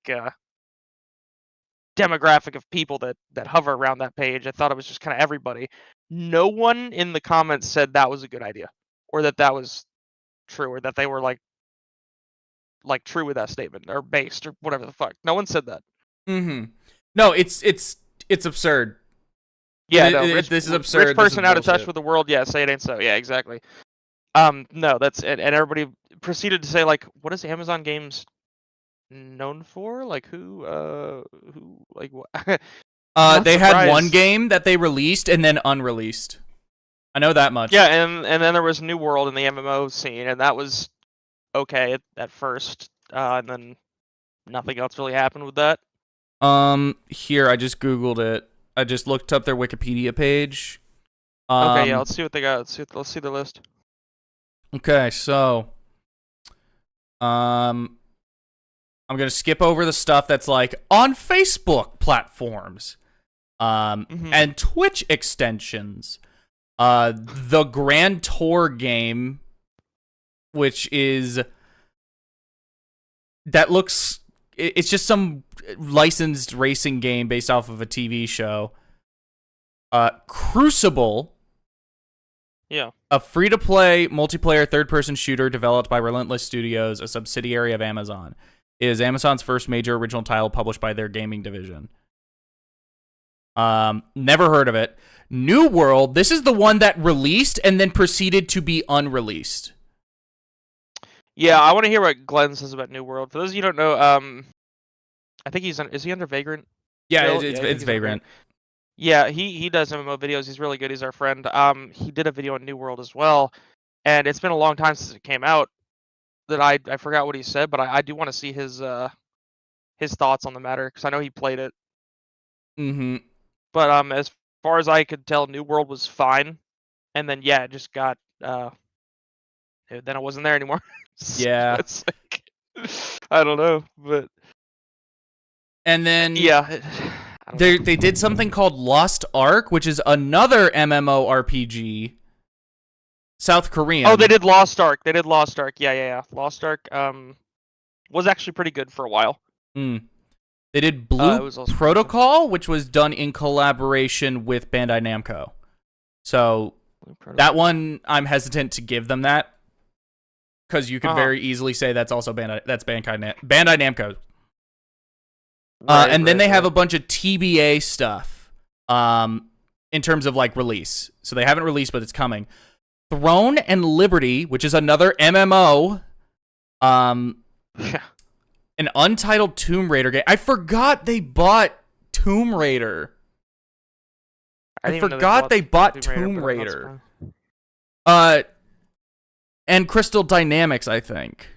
demographic of people that hover around that page. I thought it was just kind of everybody. No one in the comments said that was a good idea or that was true or that they were like true with that statement or based or whatever the fuck. No one said that. No, it's absurd. Yeah, this is absurd. Rich person out of touch bullshit. with the world. Yeah, say it ain't so. Yeah, exactly. No, that's it. And everybody proceeded to say like, what is Amazon Games known for? Like who like what? They had one game that they released and then unreleased. I know that much. Yeah, and then there was New World in the MMO scene, and that was okay at first, and then nothing else really happened with that. Here I just Googled it. I just looked up their Wikipedia page. Okay, yeah, let's see what they got. Let's see the list. Okay, so I'm gonna skip over the stuff that's like on Facebook platforms, and Twitch extensions. The Grand Tour game, which is it's just some licensed racing game based off of a TV show. Crucible. Yeah. A free-to-play multiplayer third-person shooter developed by Relentless Studios, a subsidiary of Amazon, is Amazon's first major original title published by their gaming division. Never heard of it. New World, this is the one that released and then proceeded to be unreleased. Yeah, I want to hear what Glenn says about New World. For those of you who don't know, I think is he under Vagrant? Yeah, it's Vagrant. Yeah, he does MMO videos. He's really good. He's our friend. He did a video on New World as well, and it's been a long time since it came out. That I forgot what he said, but I do want to see his thoughts on the matter because I know he played it. But as far as I could tell, New World was fine, and then yeah, it just got then it wasn't there anymore. So Yeah, it's like, I don't know, but and then yeah, don't know. They did something called Lost Ark, which is another MMORPG. South Korean. Oh, they did Lost Ark. They did Lost Ark. Yeah. Lost Ark was actually pretty good for a while. Mm. They did Blue it was also Protocol, which was done in collaboration with Bandai Namco. So that one, I'm hesitant to give them that because you could very easily say that's also Bandai Namco. And then they have a bunch of TBA stuff in terms of like release. So they haven't released, but it's coming. Throne and Liberty, which is another MMO. An untitled Tomb Raider game. I forgot they bought Tomb Raider. I forgot they bought Tomb Raider. And Crystal Dynamics, I think.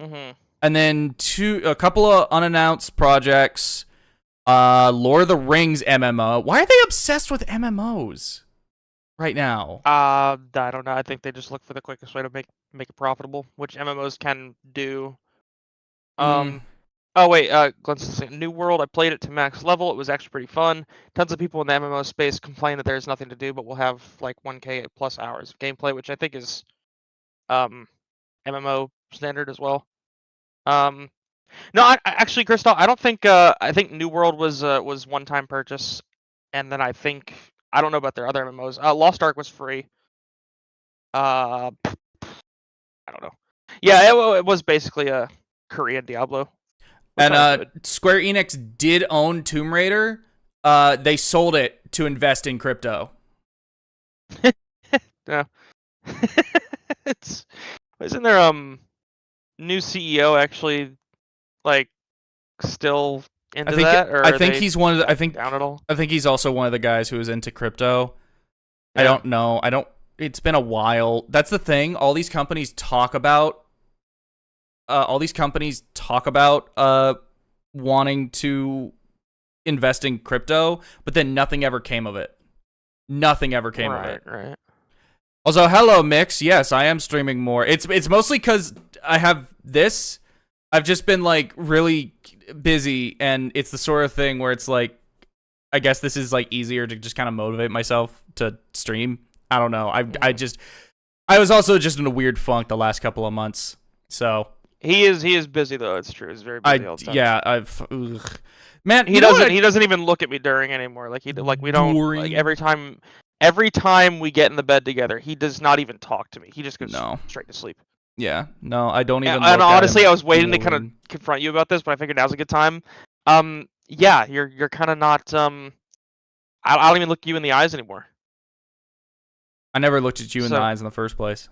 Mm-hmm. And then a couple of unannounced projects. Lord of the Rings MMO. Why are they obsessed with MMOs right now? I don't know. I think they just look for the quickest way to make it profitable, which MMOs can do. Oh wait, Glenn's New World. I played it to max level. It was actually pretty fun. Tons of people in the MMO space complain that there's nothing to do, but we'll have like 1K plus hours of gameplay, which I think is MMO standard as well. No, actually, Crystal, I don't think. I think New World was one-time purchase, and then I don't know about their other MMOs. Lost Ark was free. I don't know. Yeah, it was basically a Korean Diablo. And Square Enix did own Tomb Raider. They sold it to invest in crypto. Yeah. Isn't there new CEO actually like still into that? Or I think he's one of the. I think down at all. I think he's also one of the guys who is into crypto. Yeah. I don't know. It's been a while. That's the thing. All these companies talk about. Wanting to invest in crypto, but then nothing ever came of it. Nothing ever came of it. Right. Also, hello, Mix. Yes, I am streaming more. It's mostly because I have this. I've just been like really busy, and it's the sort of thing where it's like, I guess this is like easier to just kind of motivate myself to stream. I don't know. I was also just in a weird funk the last couple of months. So he is busy though. It's true. He's very busy all the time. Yeah, man, he doesn't even look at me during anymore. Like we don't like every time we get in the bed together, he does not even talk to me. He just goes straight to sleep. Yeah, no, I don't even. And honestly, I was waiting to kind of confront you about this, but I figured now's a good time. Yeah, you're kind of not. I don't even look you in the eyes anymore. I never looked at you in the eyes in the first place.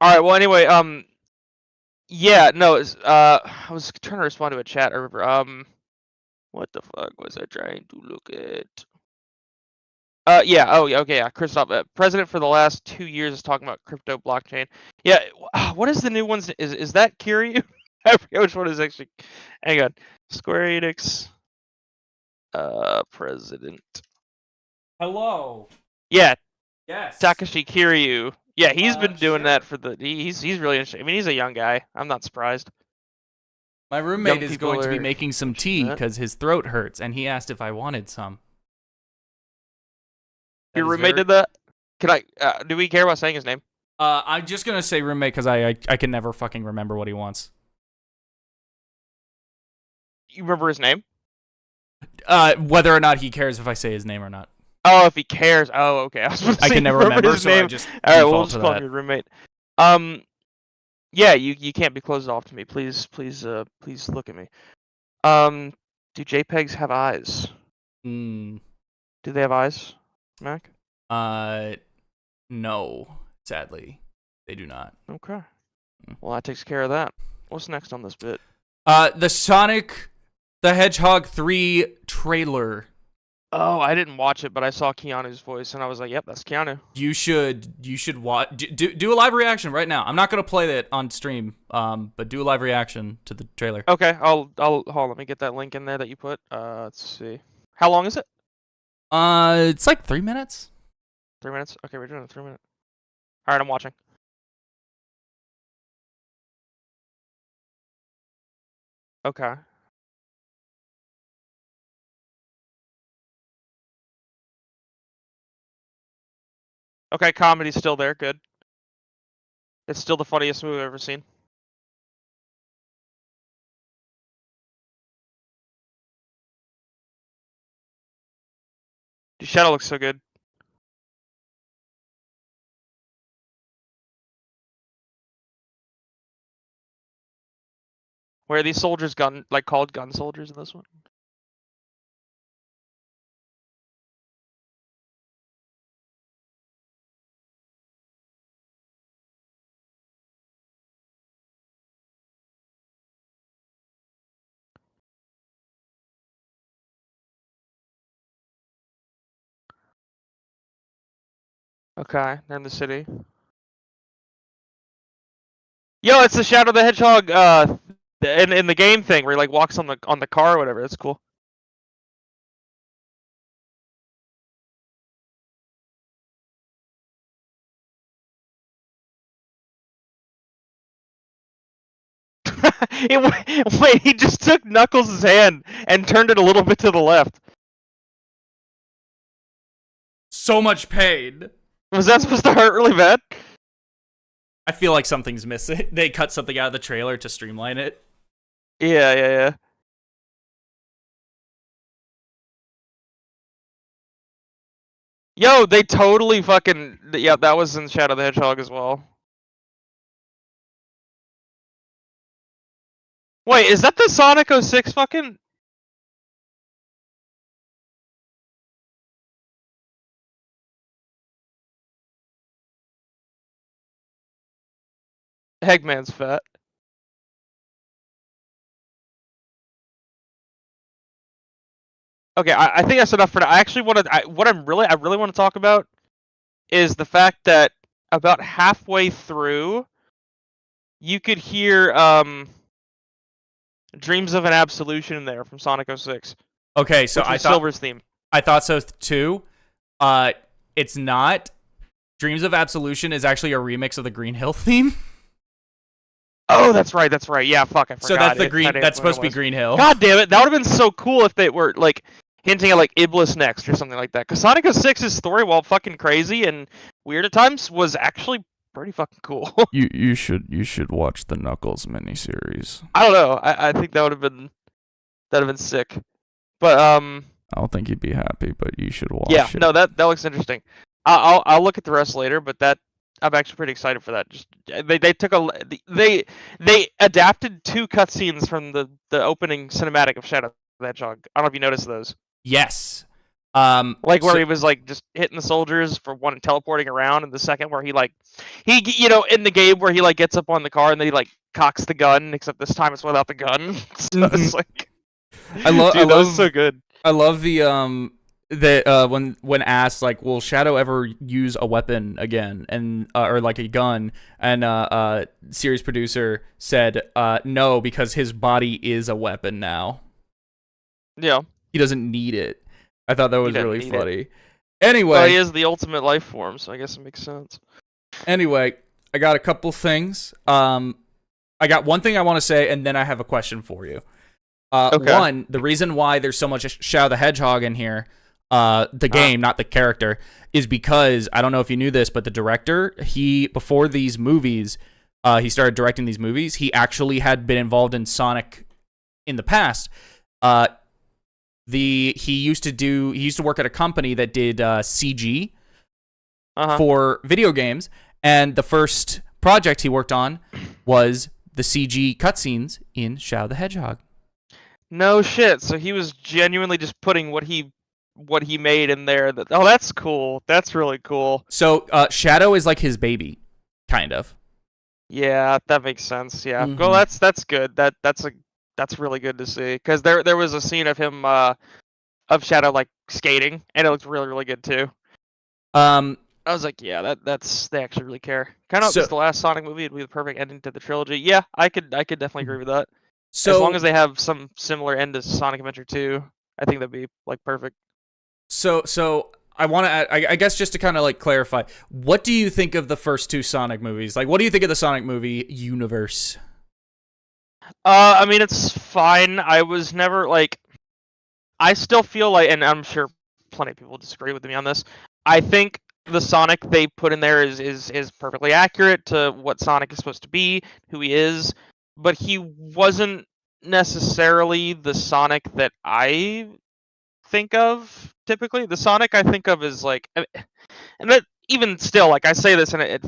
All right. Well, anyway, yeah, no, I was trying to respond to a chat. I remember. What the fuck was I trying to look at? Yeah. Oh, yeah. Okay. Yeah. Christoph, president for the last 2 years is talking about crypto blockchain. Yeah. What is the new ones? Is that Kiryu? I forget which one is actually. Hang on. Square Enix. President. Hello. Yeah. Yes. Takashi Kiryu. Yeah, he's been doing that for the. He's really interesting. I mean, he's a young guy. I'm not surprised. My roommate is going to be making some tea because his throat hurts, and he asked if I wanted some. Your roommate did that? Can I? Do we care about saying his name? I'm just gonna say roommate because I can never fucking remember what he wants. You remember his name? Whether or not he cares if I say his name or not. Oh, if he cares. Oh, okay. I can never remember his name. So all right, we'll just call him your roommate. Yeah, you can't be closed off to me. Please look at me. Do JPEGs have eyes? Do they have eyes, Mac? No. Sadly, they do not. Okay. Well, that takes care of that. What's next on this bit? The Sonic the Hedgehog 3 trailer. Oh, I didn't watch it, but I saw Keanu's voice, and I was like, "Yep, that's Keanu." You should watch. Do a live reaction right now. I'm not gonna play that on stream. But do a live reaction to the trailer. Okay, I'll hold on. Let me get that link in there that you put. Let's see. How long is it? It's like 3 minutes. 3 minutes. Okay, we're doing a 3 minute. All right, I'm watching. Okay. Okay, comedy's still there. Good. It's still the funniest movie I've ever seen. The Shadow looks so good. Where are these soldiers called gun soldiers in this one? Okay, they're in the city. Yo, it's the Shadow the Hedgehog in the game thing where he like walks on the car or whatever. That's cool. Wait, he just took Knuckles' hand and turned it a little bit to the left. So much pain. Was that supposed to hurt really bad? I feel like something's missing. They cut something out of the trailer to streamline it. Yeah. Yo, they totally fucking... Yeah, that was in Shadow the Hedgehog as well. Wait, is that the Sonic 06 fucking... Eggman's fat. Okay, I think that's enough for now. I actually want to... I really want to talk about is the fact that about halfway through, you could hear Dreams of an Absolution in there from Sonic 06. Okay, so I thought Silver's theme. I thought so too. It's not. Dreams of Absolution is actually a remix of the Green Hill theme. Oh, that's right. Yeah, fuck, I forgot. So that's the green. That's supposed to be Green Hill. God damn it! That would have been so cool if they were like hinting at like Iblis Next or something like that. Because Sonic 06's story, while fucking crazy and weird at times, was actually pretty fucking cool. You should watch the Knuckles miniseries. I don't know. I think that would have been sick. But I don't think you'd be happy, but you should watch it. Yeah, no, that looks interesting. I'll look at the rest later, but that I'm actually pretty excited for that. Just they adapted 2 cutscenes from the opening cinematic of Shadow the Hedgehog. I don't know if you noticed those. Yes. Like where he was like just hitting the soldiers for one teleporting around, and the second where he in the game where he like gets up on the car and then he like cocks the gun, except this time it's without the gun. So it's like I love that was so good. I love the when asked like, will Shadow ever use a weapon again, and or like a gun, and series producer said no, because his body is a weapon now. Yeah, he doesn't need it. I thought that was really funny. Anyway, well, he is the ultimate life form, so I guess it makes sense. Anyway, I got a couple things. I got one thing I want to say, and then I have a question for you. Okay. One, the reason why there's so much Shadow the Hedgehog in here, the game, not the character, is because, I don't know if you knew this, but the director, before these movies, he started directing these movies, he actually had been involved in Sonic in the past. He used to work at a company that did CG for video games, and the first project he worked on was the CG cutscenes in Shadow the Hedgehog. No shit. So he was genuinely just putting what he made in there. That's cool. That's really cool. So Shadow is like his baby, kind of. Yeah, that makes sense. Yeah. Well, that's good. That's really good to see, because there was a scene of him of Shadow like skating, and it looked really, really good too. I was like, yeah, that's they actually really care. Kind of just the last Sonic movie would be the perfect ending to the trilogy. Yeah, I could definitely agree with that. So as long as they have some similar end to Sonic Adventure 2, I think that'd be like perfect. So I want to, I guess, just to kind of like clarify, what do you think of the first 2 Sonic movies? Like, what do you think of the Sonic movie universe? I mean, it's fine. I was never like, I still feel like, and I'm sure plenty of people disagree with me on this, I think the Sonic they put in there is perfectly accurate to what Sonic is supposed to be, who he is, but he wasn't necessarily the Sonic that I think of typically. The Sonic I think of is like, and that even still, like I say this and it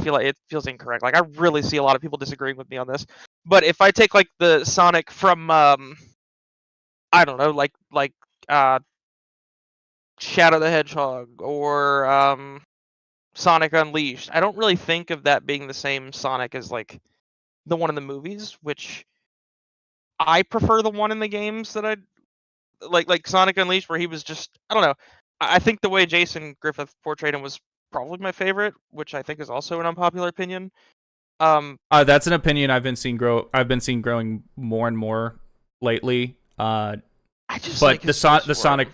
feels incorrect. Like I really see a lot of people disagreeing with me on this. But if I take like the Sonic from I don't know, like Shadow the Hedgehog or Sonic Unleashed, I don't really think of that being the same Sonic as like the one in the movies, which I prefer the one in the games that I like Sonic Unleashed, where he was just, I don't know. I think the way Jason Griffith portrayed him was probably my favorite, which I think is also an unpopular opinion. That's an opinion I've been seeing growing more and more lately. I just But like the his voice for Sonic, it.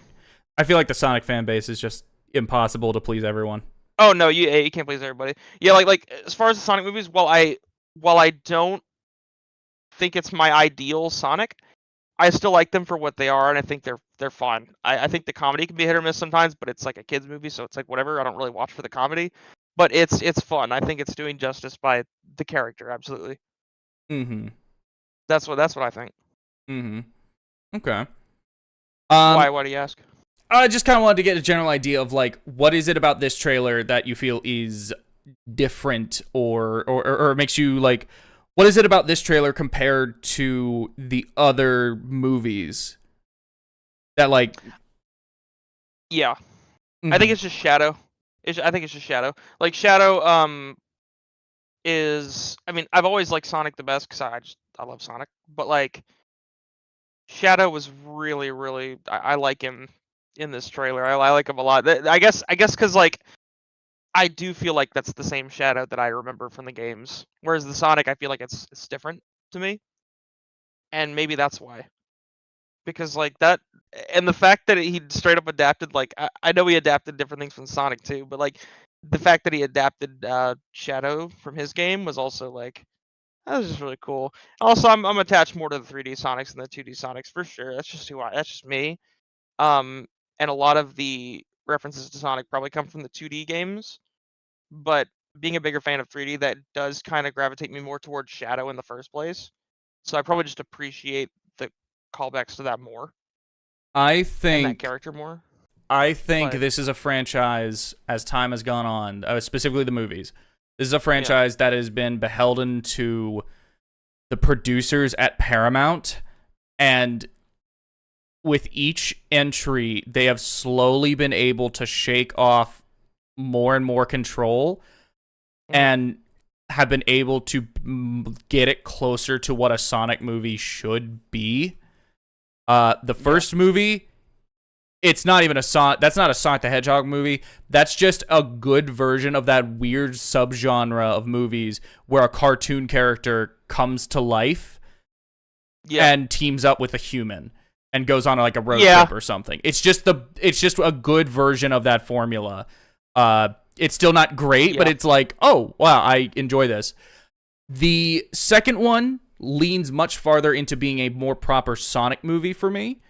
I feel like the Sonic fan base is just impossible to please everyone. Oh no, you can't please everybody. Yeah, like as far as the Sonic movies, while I don't think it's my ideal Sonic, I still like them for what they are, and I think they're fun. I think the comedy can be hit or miss sometimes, but it's like a kids movie, so it's like whatever. I don't really watch for the comedy, but it's fun. I think it's doing justice by the character. Absolutely. Mm-hmm. That's what I think. Mm-hmm. Okay. Why do you ask? I just kind of wanted to get a general idea of like, what is it about this trailer that you feel is different or makes you like, what is it about this trailer compared to the other movies that like? Yeah, I think it's just Shadow. I think it's just Shadow. Like Shadow, is, I mean, I've always liked Sonic the best because I love Sonic, but like Shadow was really I like him in this trailer. I like him a lot. I guess because like I do feel like that's the same Shadow that I remember from the games, whereas the Sonic I feel like it's different to me, and maybe that's why. Because like that, and the fact that he straight up adapted, like I know he adapted different things from Sonic too, but like the fact that he adapted Shadow from his game was also like, that was just really cool. Also, I'm attached more to the 3D Sonics than the 2D Sonics for sure. That's just me. And a lot of the references to Sonic probably come from the 2D games, but being a bigger fan of 3D, that does kind of gravitate me more towards Shadow in the first place. So I probably just appreciate the callbacks to that more I and that think character more. I think But- this is a franchise, as time has gone on, specifically the movies. This is a franchise that has been beholden to the producers at Paramount, and with each entry, they have slowly been able to shake off more and more control and have been able to get it closer to what a Sonic movie should be. The first movie, it's not even that's not a Sonic the Hedgehog movie. That's just a good version of that weird subgenre of movies where a cartoon character comes to life and teams up with a human and goes on like a road trip or something. It's just a good version of that formula. It's still not great, but it's like, oh, wow, I enjoy this. The second one leans much farther into being a more proper Sonic movie for me,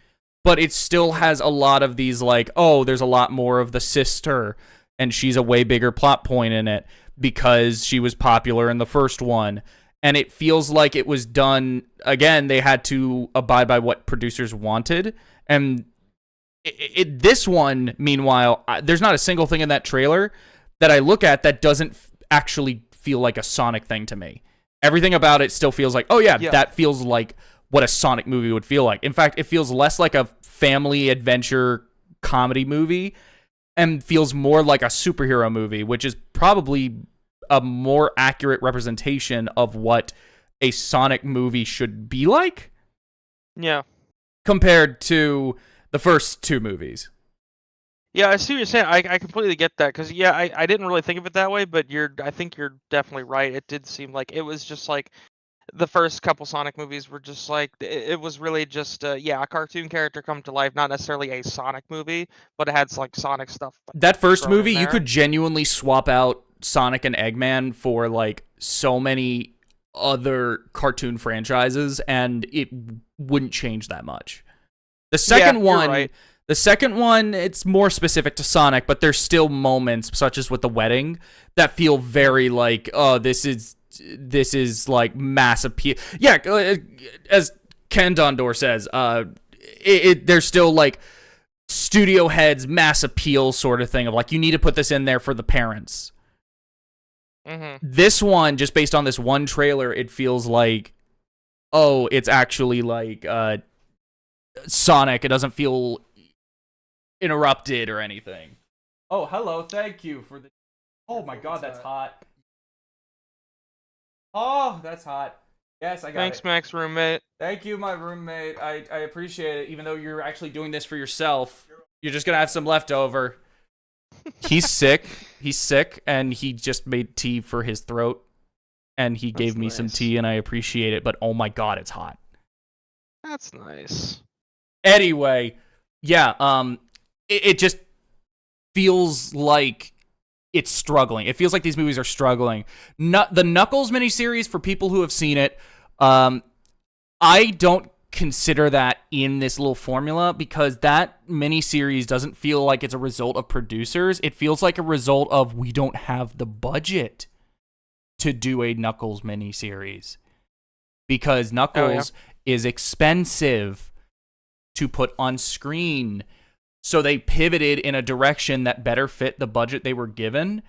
but it still has a lot of these like, oh, there's a lot more of the sister, and she's a way bigger plot point in it because she was popular in the first one. And it feels like it was done, again, they had to abide by what producers wanted. And this one, meanwhile, there's not a single thing in that trailer that I look at that doesn't actually feel like a Sonic thing to me. Everything about it still feels like, oh yeah, that feels like what a Sonic movie would feel like. In fact, it feels less like a family adventure comedy movie and feels more like a superhero movie, which is probably a more accurate representation of what a Sonic movie should be like. Yeah. Compared to the first two movies. Yeah, I see what you're saying. I completely get that because I didn't really think of it that way, but I think you're definitely right. It did seem like it was just like the first couple Sonic movies were just like it was really just a cartoon character come to life, not necessarily a Sonic movie, but it had like Sonic stuff. That first movie, you could genuinely swap out Sonic and Eggman for like so many other cartoon franchises, and it wouldn't change that much. The second one, The second one, it's more specific to Sonic, but there's still moments, such as with the wedding, that feel very like, oh, this is like mass appeal. Yeah, as Ken Dondor says, there's still like studio heads mass appeal sort of thing of like, you need to put this in there for the parents. This one, just based on this one trailer, it feels like, oh, it's actually like Sonic. It doesn't feel interrupted or anything. Oh, hello. Thank you for the... Oh my god, that's hot. Oh, that's hot. Yes, I got it. Thanks, Max roommate. Thank you, my roommate. I appreciate it, even though you're actually doing this for yourself. You're just gonna have some leftover. He's sick. He's sick, and he just made tea for his throat. And he gave me some tea, and I appreciate it, but oh my god, it's hot. That's nice. Anyway, yeah, it just feels like it's struggling. It feels like these movies are struggling. The Knuckles miniseries, for people who have seen it, I don't consider that in this little formula because that miniseries doesn't feel like it's a result of producers. It feels like a result of we don't have the budget to do a Knuckles miniseries because Knuckles is expensive to put on screen. So they pivoted in a direction that better fit the budget they were given.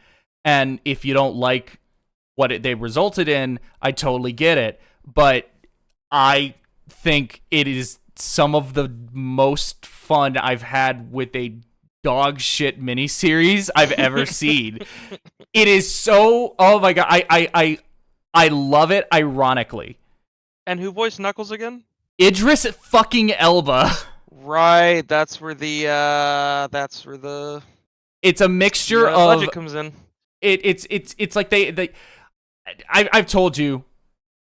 And if you don't like what they resulted in, I totally get it. But I think it is some of the most fun I've had with a dog shit miniseries I've ever seen. It is so, oh my god, I love it ironically. And who voiced Knuckles again? Idris fucking Elba. Right, that's where the it's a mixture of budget comes in. It's like I've told you,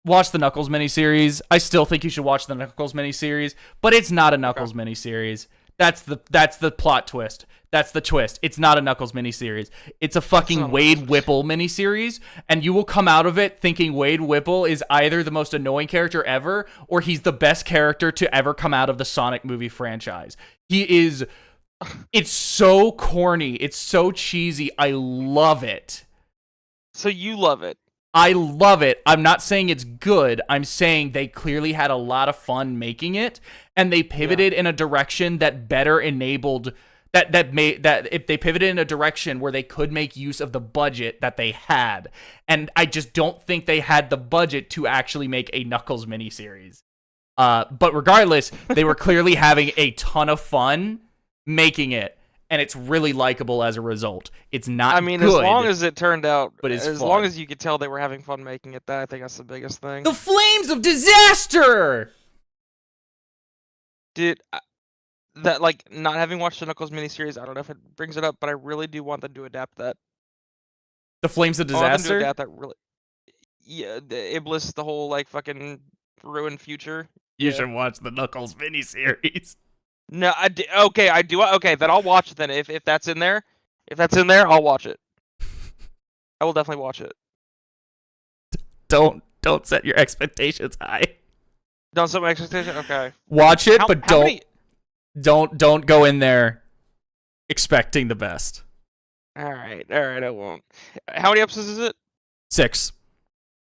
watch the Knuckles miniseries. I still think you should watch the Knuckles miniseries, but it's not a Knuckles miniseries. That's the plot twist. That's the twist. It's not a Knuckles miniseries. It's a fucking Wade Whipple miniseries, and you will come out of it thinking Wade Whipple is either the most annoying character ever, or he's the best character to ever come out of the Sonic movie franchise. He is... It's so corny. It's so cheesy. I love it. So you love it. I love it. I'm not saying it's good. I'm saying they clearly had a lot of fun making it, and they pivoted in a direction that better enabled that if they pivoted in a direction where they could make use of the budget that they had. And I just don't think they had the budget to actually make a Knuckles miniseries. But regardless, they were clearly having a ton of fun making it. And it's really likable as a result. It's not good. I mean, as long as it turned out, but it's as fun. long as you could tell they were having fun making it, I think that's the biggest thing. The Flames of Disaster! Dude, that, like, not having watched the Knuckles miniseries, I don't know if it brings it up, but I really do want them to adapt that. The Flames of I want them to Disaster? adapt that really. Yeah, the Iblis, the whole, like, fucking ruined future. You should watch the Knuckles miniseries. No, okay, I do. Okay, then I'll watch it then. If that's in there, I'll watch it. I will definitely watch it. Don't set your expectations high. Don't set my expectation. Okay. Watch it, but how many... don't go in there expecting the best. All right, I won't. How many episodes is it? 6.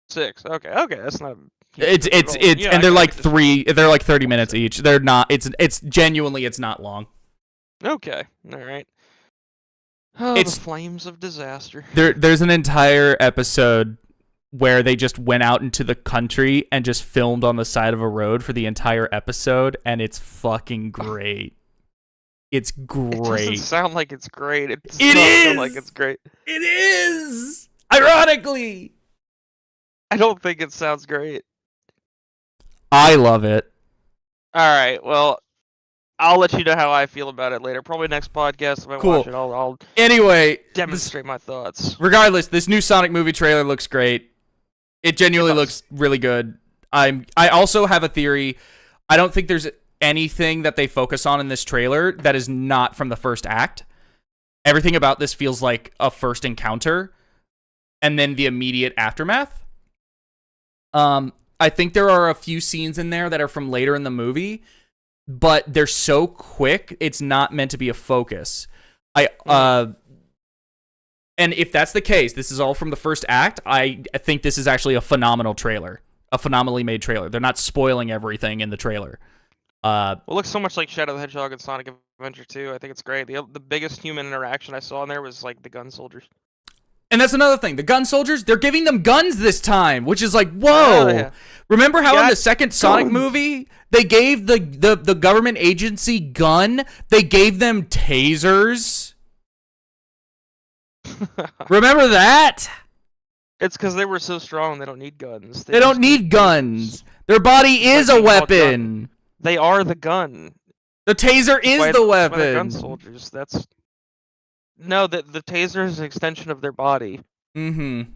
6. Okay, that's not. It's and they're like 30 minutes each. They're not. It's genuinely it's not long. Okay, all right. Oh, It's the Flames of Disaster. There's an entire episode where they just went out into the country and just filmed on the side of a road for the entire episode, and it's fucking great. It's great. It doesn't sound like it's great. It is! Sound like it's great. It is! Ironically! I don't think it sounds great. I love it. Alright, well, I'll let you know how I feel about it later. Probably next podcast if I watch it, I'll anyway, demonstrate my thoughts. Regardless, this new Sonic movie trailer looks great. It genuinely looks really good. I also have a theory. I don't think there's anything that they focus on in this trailer that is not from the first act. Everything about this feels like a first encounter and then the immediate aftermath. I think there are a few scenes in there that are from later in the movie but they're so quick, it's not meant to be a focus. And if that's the case, this is all from the first act. I think this is actually a phenomenal trailer, a phenomenally made trailer. They're not spoiling everything in the trailer. Well, it looks so much like Shadow the Hedgehog and Sonic Adventure 2. I think it's great. The biggest human interaction I saw in there was like the gun soldiers. And that's another thing. The gun soldiers, they're giving them guns this time, which is like, whoa. Oh, yeah. Remember how in the Got second Sonic guns. movie, they gave the government agency gun? They gave them tasers. Remember that? It's because they were so strong they don't need guns. They don't need guns. Their body is a being called weapon. They are the gun. The taser is Why- the why they're gun weapon. soldiers. That's no. The taser is an extension of their body, Mm-hmm.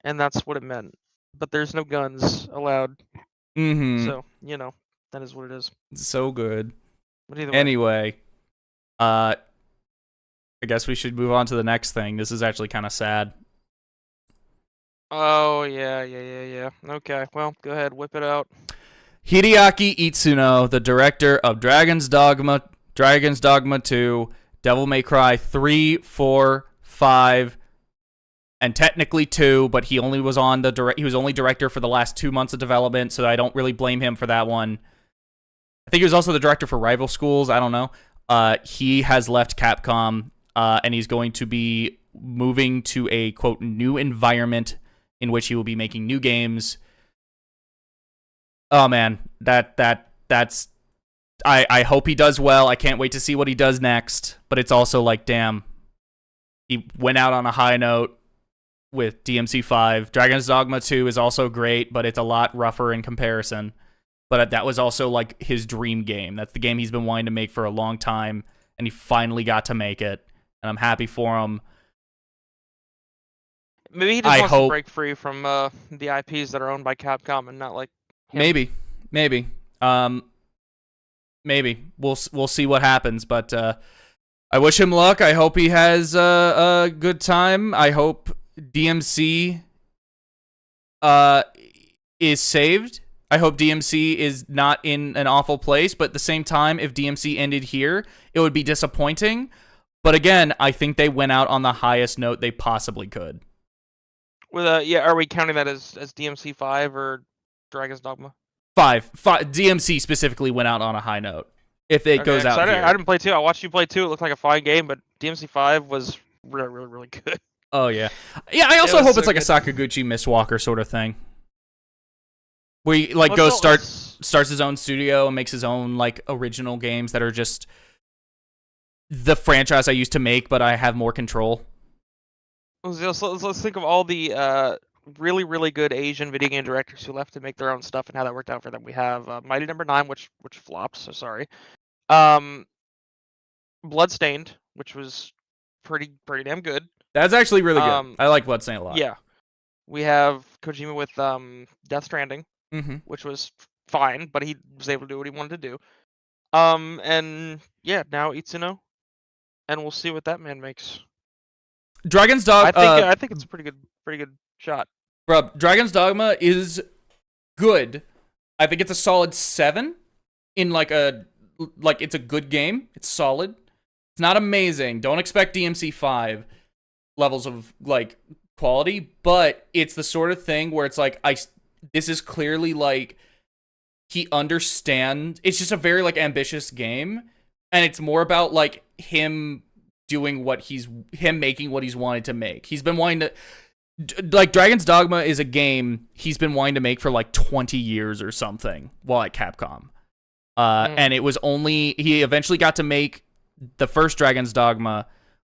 and that's what it meant. But there's no guns allowed, Mm-hmm. so that is what it is. So good. But either way, Anyway, I guess we should move on to the next thing. This is actually kind of sad. oh yeah. Okay, well, go ahead, whip it out. Hideaki Itsuno, the director of Dragon's Dogma 2, Devil May Cry 3, 4, 5, and technically 2, but he only was on he was only director for the last 2 months of development, so I don't really blame him for that one. I think he was also the director for Rival Schools, I don't know. He has left Capcom, and he's going to be moving to a, quote, new environment in which he will be making new games. Oh man, that's I hope he does well. I can't wait to see what he does next. But it's also like, damn, he went out on a high note with DMC5. Dragon's Dogma 2 is also great, but it's a lot rougher in comparison. But that was also like his dream game. That's the game he's been wanting to make for a long time, and he finally got to make it. And I'm happy for him. Maybe he just wants to break free from the IPs that are owned by Capcom and not like him. Maybe. We'll see what happens, but I wish him luck. I hope he has a good time. I hope DMC is saved. I hope DMC is not in an awful place, but at the same time, if DMC ended here, it would be disappointing. But again, I think they went out on the highest note they possibly could. With are we counting that as DMC 5 or Dragon's Dogma? 5. DMC specifically went out on a high note. If it goes out here. I didn't play 2. I watched you play 2. It looked like a fine game, but DMC 5 was really, really, really good. Oh, yeah. Yeah, I also was hope so it's like good. a Sakaguchi Mistwalker sort of thing. Where he like Well, starts his own studio and makes his own like original games that are just the franchise I used to make, but I have more control. Let's think of all the really, really good Asian video game directors who left to make their own stuff and how that worked out for them. We have Mighty Number 9, which flopped, so sorry. Bloodstained, which was pretty damn good. That's actually really good. I like Bloodstained a lot. Yeah. We have Kojima with Death Stranding, Mm-hmm. which was fine, but he was able to do what he wanted to do. And yeah, now Itsuno, and we'll see what that man makes. Dragon's Dogma. I think it's a pretty good shot. Bro, Dragon's Dogma is good. I think it's a solid 7 in it's a good game. It's solid. It's not amazing. Don't expect DMC 5 levels of like quality, but it's the sort of thing where it's like this is clearly like he understands. It's just a very like ambitious game, and it's more about like him doing making what he's wanted to make. He's been wanting to like Dragon's Dogma is a game he's been wanting to make for like 20 years or something while at Capcom. And it was only he eventually got to make the first Dragon's Dogma,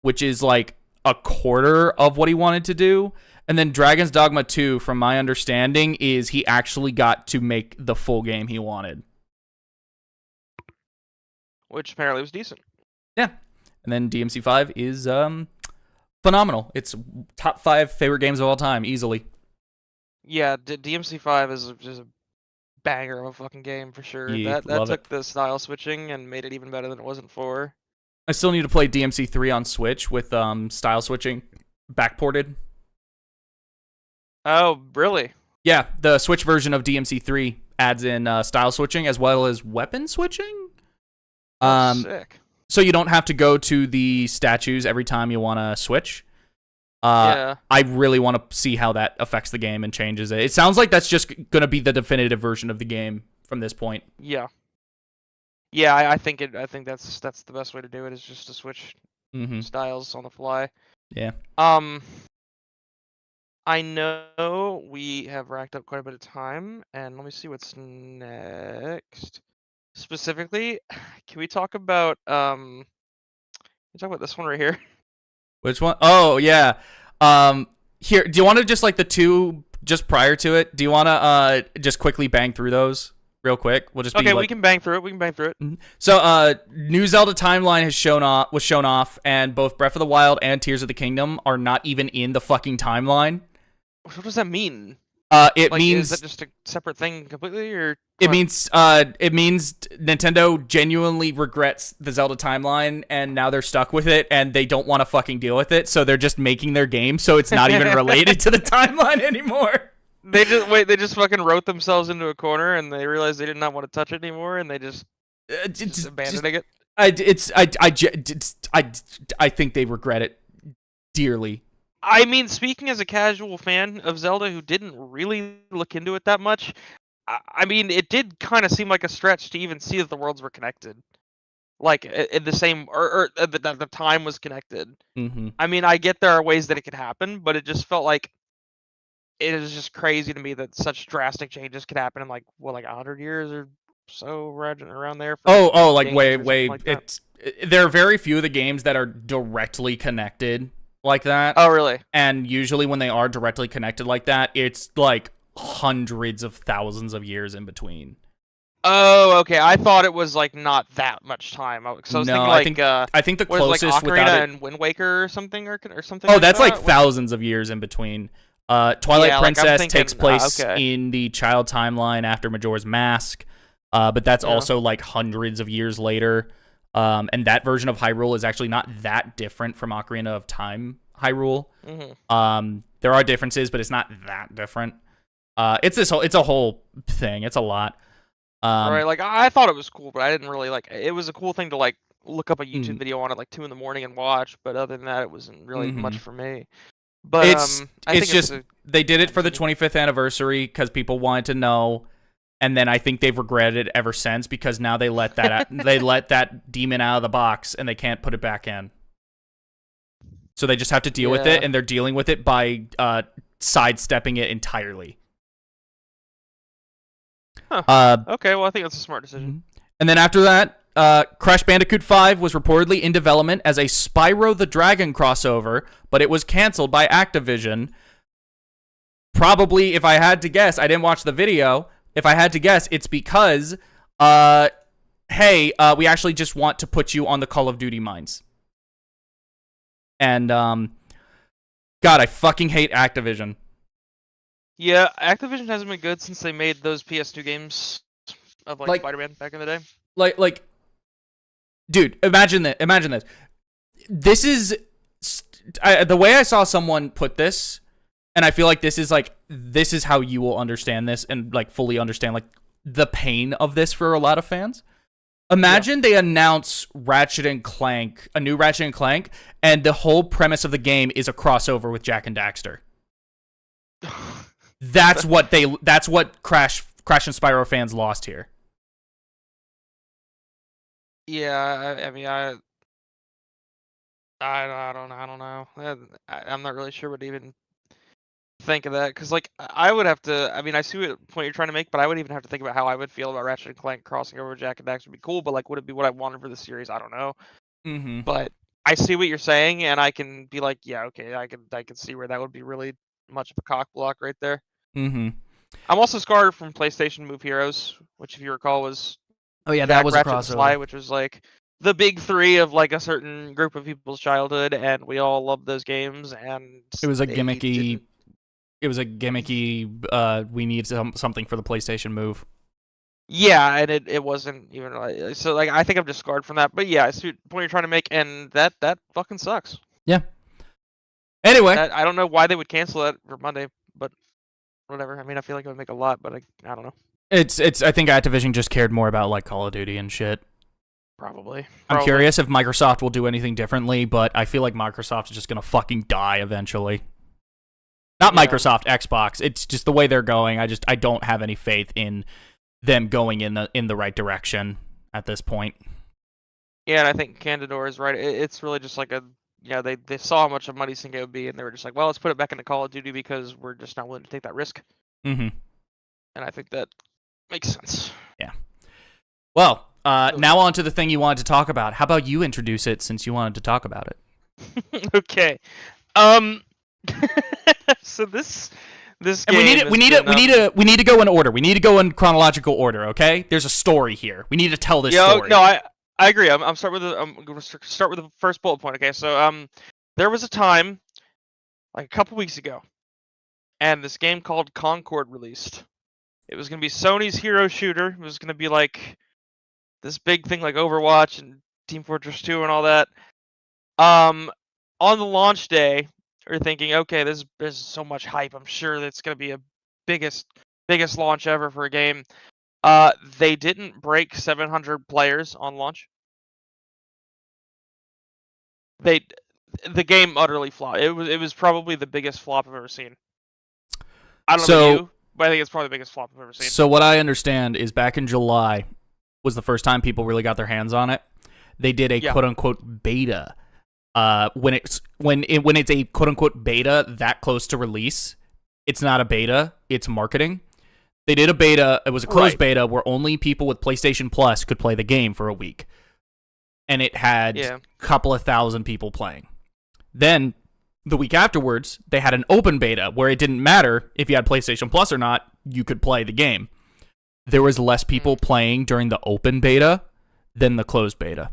which is like a quarter of what he wanted to do. And then Dragon's Dogma 2, from my understanding, is he actually got to make the full game he wanted. Which apparently was decent. Yeah. And then DMC 5 is phenomenal. It's top 5 favorite games of all time, easily. Yeah, DMC 5 is just a banger of a fucking game for sure. Yeah, That love took it. the style switching and made it even better than it was in 4. I still need to play DMC 3 on Switch with style switching backported. Oh, really? Yeah, the Switch version of DMC 3 adds in style switching as well as weapon switching. Sick. So you don't have to go to the statues every time you want to switch. I really want to see how that affects the game and changes it. It sounds like that's just going to be the definitive version of the game from this point. Yeah. Yeah, I think that's the best way to do it, is just to switch styles on the fly. Yeah. I know we have racked up quite a bit of time, and let me see what's next. Specifically, can we talk about this one right here? Which one? Oh, yeah. Here, do you want to just like the two just prior to it? Do you want to just quickly bang through those real quick? We'll just be okay. like... We can bang through it. So, new Zelda timeline was shown off, and both Breath of the Wild and Tears of the Kingdom are not even in the fucking timeline. What does that mean? It means... Is that just a separate thing completely, or... It means Nintendo genuinely regrets the Zelda timeline, and now they're stuck with it, and they don't want to fucking deal with it, so they're just making their game so it's not even related to the timeline anymore. They just fucking wrote themselves into a corner, and they realized they did not want to touch it anymore, and they just abandoning it. I think they regret it dearly. I mean, speaking as a casual fan of Zelda who didn't really look into it that much, I mean, it did kind of seem like a stretch to even see that the worlds were connected, like in the same, or that the time was connected. Mm-hmm. I mean, I get there are ways that it could happen, but it just felt like it is just crazy to me that such drastic changes could happen in like 100 years or so, around there. Like way. Like there are very few of the games that are directly connected like that. Oh, really? And usually when they are directly connected like that, it's like hundreds of thousands of years in between. Oh, okay. I thought it was like not that much time. So I was thinking like I think the closest like Ocarina without it... and Wind Waker or something or something. Oh, that's like thousands of years in between. Twilight Princess takes place okay. in the child timeline after Majora's Mask, but that's also like hundreds of years later. And that version of Hyrule is actually not that different from Ocarina of Time Hyrule. Mm-hmm. There are differences, but it's not that different. It's a whole thing. It's a lot. Right, like I thought it was cool, but I didn't really like. It was a cool thing to like look up a YouTube video on at like 2 in the morning and watch. But other than that, it wasn't really much for me. But I think they did it for the 25th anniversary because people wanted to know. And then I think they've regretted it ever since because now they let that they let that demon out of the box and they can't put it back in. So they just have to deal with it, and they're dealing with it by sidestepping it entirely. Huh. Okay, well I think that's a smart decision. And then after that, Crash Bandicoot 5 was reportedly in development as a Spyro the Dragon crossover, but it was canceled by Activision. Probably, if I had to guess, I didn't watch the video. If I had to guess, it's because, hey, we actually just want to put you on the Call of Duty mines. And, God, I fucking hate Activision. Yeah, Activision hasn't been good since they made those PS2 games of like Spider-Man back in the day. Like, dude, imagine this. This is, the way I saw someone put this, and I feel like this is how you will understand this and like fully understand like the pain of this for a lot of fans. Imagine they announce Ratchet and Clank, a new Ratchet and Clank, and the whole premise of the game is a crossover with Jak and Daxter. That's what Crash and Spyro fans lost here. Yeah, I mean, I don't know. I'm not really sure what to even think of that, because like I would have to. I mean, I see what point you're trying to make, but I would even have to think about how I would feel about Ratchet and Clank crossing over with Jak and Daxter would be cool, but like, would it be what I wanted for the series? I don't know. But I see what you're saying, and I can be like, yeah, okay, I can see where that would be really much of a cock block right there. I'm also scarred from PlayStation Move Heroes, which, if you recall, was that was Ratchet a and crossover, Sly, which was like the big three of like a certain group of people's childhood, and we all loved those games. And it was a gimmicky. It was a gimmicky. We need something for the PlayStation Move. Yeah, and it wasn't even like, so. Like, I think I'm just scarred from that. But yeah, I see the point you're trying to make, and that fucking sucks. Yeah. Anyway, I don't know why they would cancel that for Monday, but whatever. I mean, I feel like it would make a lot, but I don't know. It's. I think Activision just cared more about like Call of Duty and shit. Probably. I'm curious if Microsoft will do anything differently, but I feel like Microsoft is just gonna fucking die eventually. Not Yeah. Microsoft, Xbox. It's just the way they're going. I don't have any faith in them going in the right direction at this point. Yeah, and I think Candidor is right. It's really just like they saw how much a money sink it would be, and they were just like, well, let's put it back into Call of Duty because we're just not willing to take that risk. Mm-hmm. And I think that makes sense. Yeah. Well, now on to the thing you wanted to talk about. How about you introduce it since you wanted to talk about it? Okay. So this And game we need to go in order. We need to go in chronological order. Okay? There's a story here. We need to tell this story. No, I agree. I'm going to start with the first bullet point. Okay, so there was a time, like a couple weeks ago, and this game called Concord released. It was going to be Sony's hero shooter. It was going to be like this big thing like Overwatch and Team Fortress 2 and all that. On the launch day, we're thinking, okay, there's so much hype. I'm sure that's going to be a biggest launch ever for a game. They didn't break 700 players on launch. The game utterly flopped. It was probably the biggest flop I've ever seen. I don't know about you, but I think it's probably the biggest flop I've ever seen. So what I understand is back in July was the first time people really got their hands on it. They did a quote unquote beta. When it's a quote unquote beta that close to release, it's not a beta, it's marketing. They did a beta, it was a closed beta where only people with PlayStation Plus could play the game for a week. And it had a couple of thousand people playing. Then the week afterwards, they had an open beta where it didn't matter if you had PlayStation Plus or not, you could play the game. There was less people playing during the open beta than the closed beta.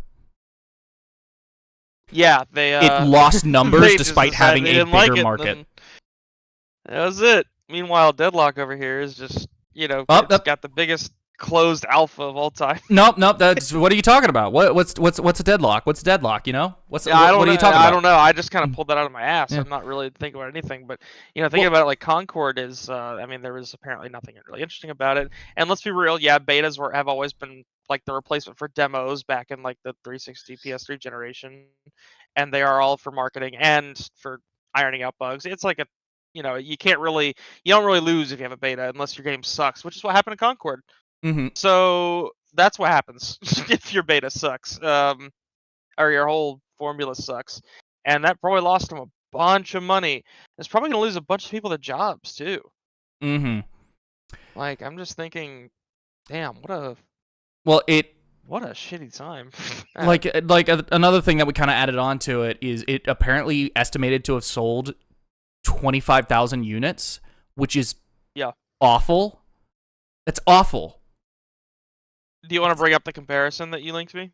Yeah, it lost numbers despite having a bigger market. That was it. Meanwhile, Deadlock over here is just, it's got the biggest closed alpha of all time. Nope. That's what are you talking about? What's a Deadlock? What's Deadlock? You know? What are you talking about? I don't know. I just kind of pulled that out of my ass. Yeah. I'm not really thinking about anything, but thinking about it, like Concord is. There was apparently nothing really interesting about it. And let's be real, betas have always been like the replacement for demos back in like the 360 PS3 generation, and they are all for marketing and for ironing out bugs. It's like you don't really lose if you have a beta unless your game sucks, which is what happened in Concord. Mm-hmm. So that's what happens if your beta sucks, or your whole formula sucks, and that probably lost them a bunch of money. It's probably gonna lose a bunch of people their jobs too. Mm-hmm. Like I'm just thinking, damn, what a shitty time. like another thing that we kind of added on to it is it apparently estimated to have sold 25,000 units, which is awful. That's awful. Do you want to bring up the comparison that you linked me?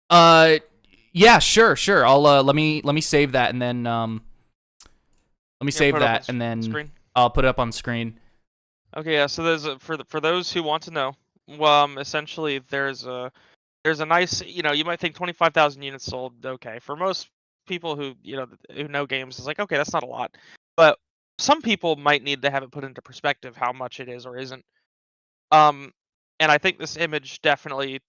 Yeah, sure. I'll let me save that and then screen? I'll put it up on screen. Okay, yeah. So there's for those who want to know, essentially there's a nice, you might think 25,000 units sold. Okay, for most people who know games, it's like, okay, that's not a lot, but some people might need to have it put into perspective how much it is or isn't. And I think this image definitely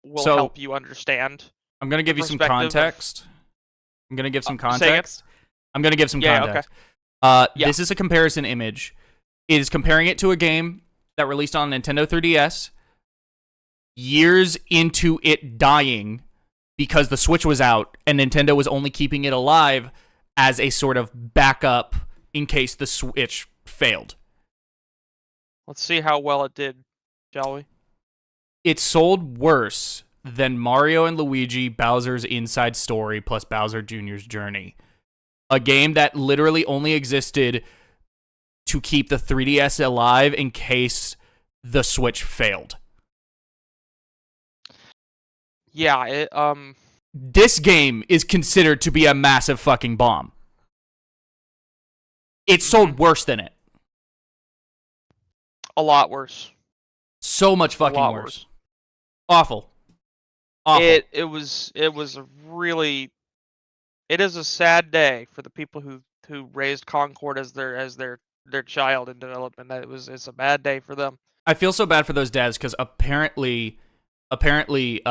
will help you understand. I'm going to give you some context. I'm going to give some context. This is a comparison image. It is comparing it to a game that released on Nintendo 3DS years into it dying because the Switch was out and Nintendo was only keeping it alive as a sort of backup in case the Switch failed. Let's see how well it did, shall we? It sold worse than Mario and Luigi Bowser's Inside Story plus Bowser Jr.'s Journey. A game that literally only existed to keep the 3DS alive in case the Switch failed. Yeah, This game is considered to be a massive fucking bomb. It sold worse than it. A lot worse. So much fucking worse. Awful. It was really. It is a sad day for the people who raised Concord as their child in development. It's a bad day for them. I feel so bad for those dads because apparently apparently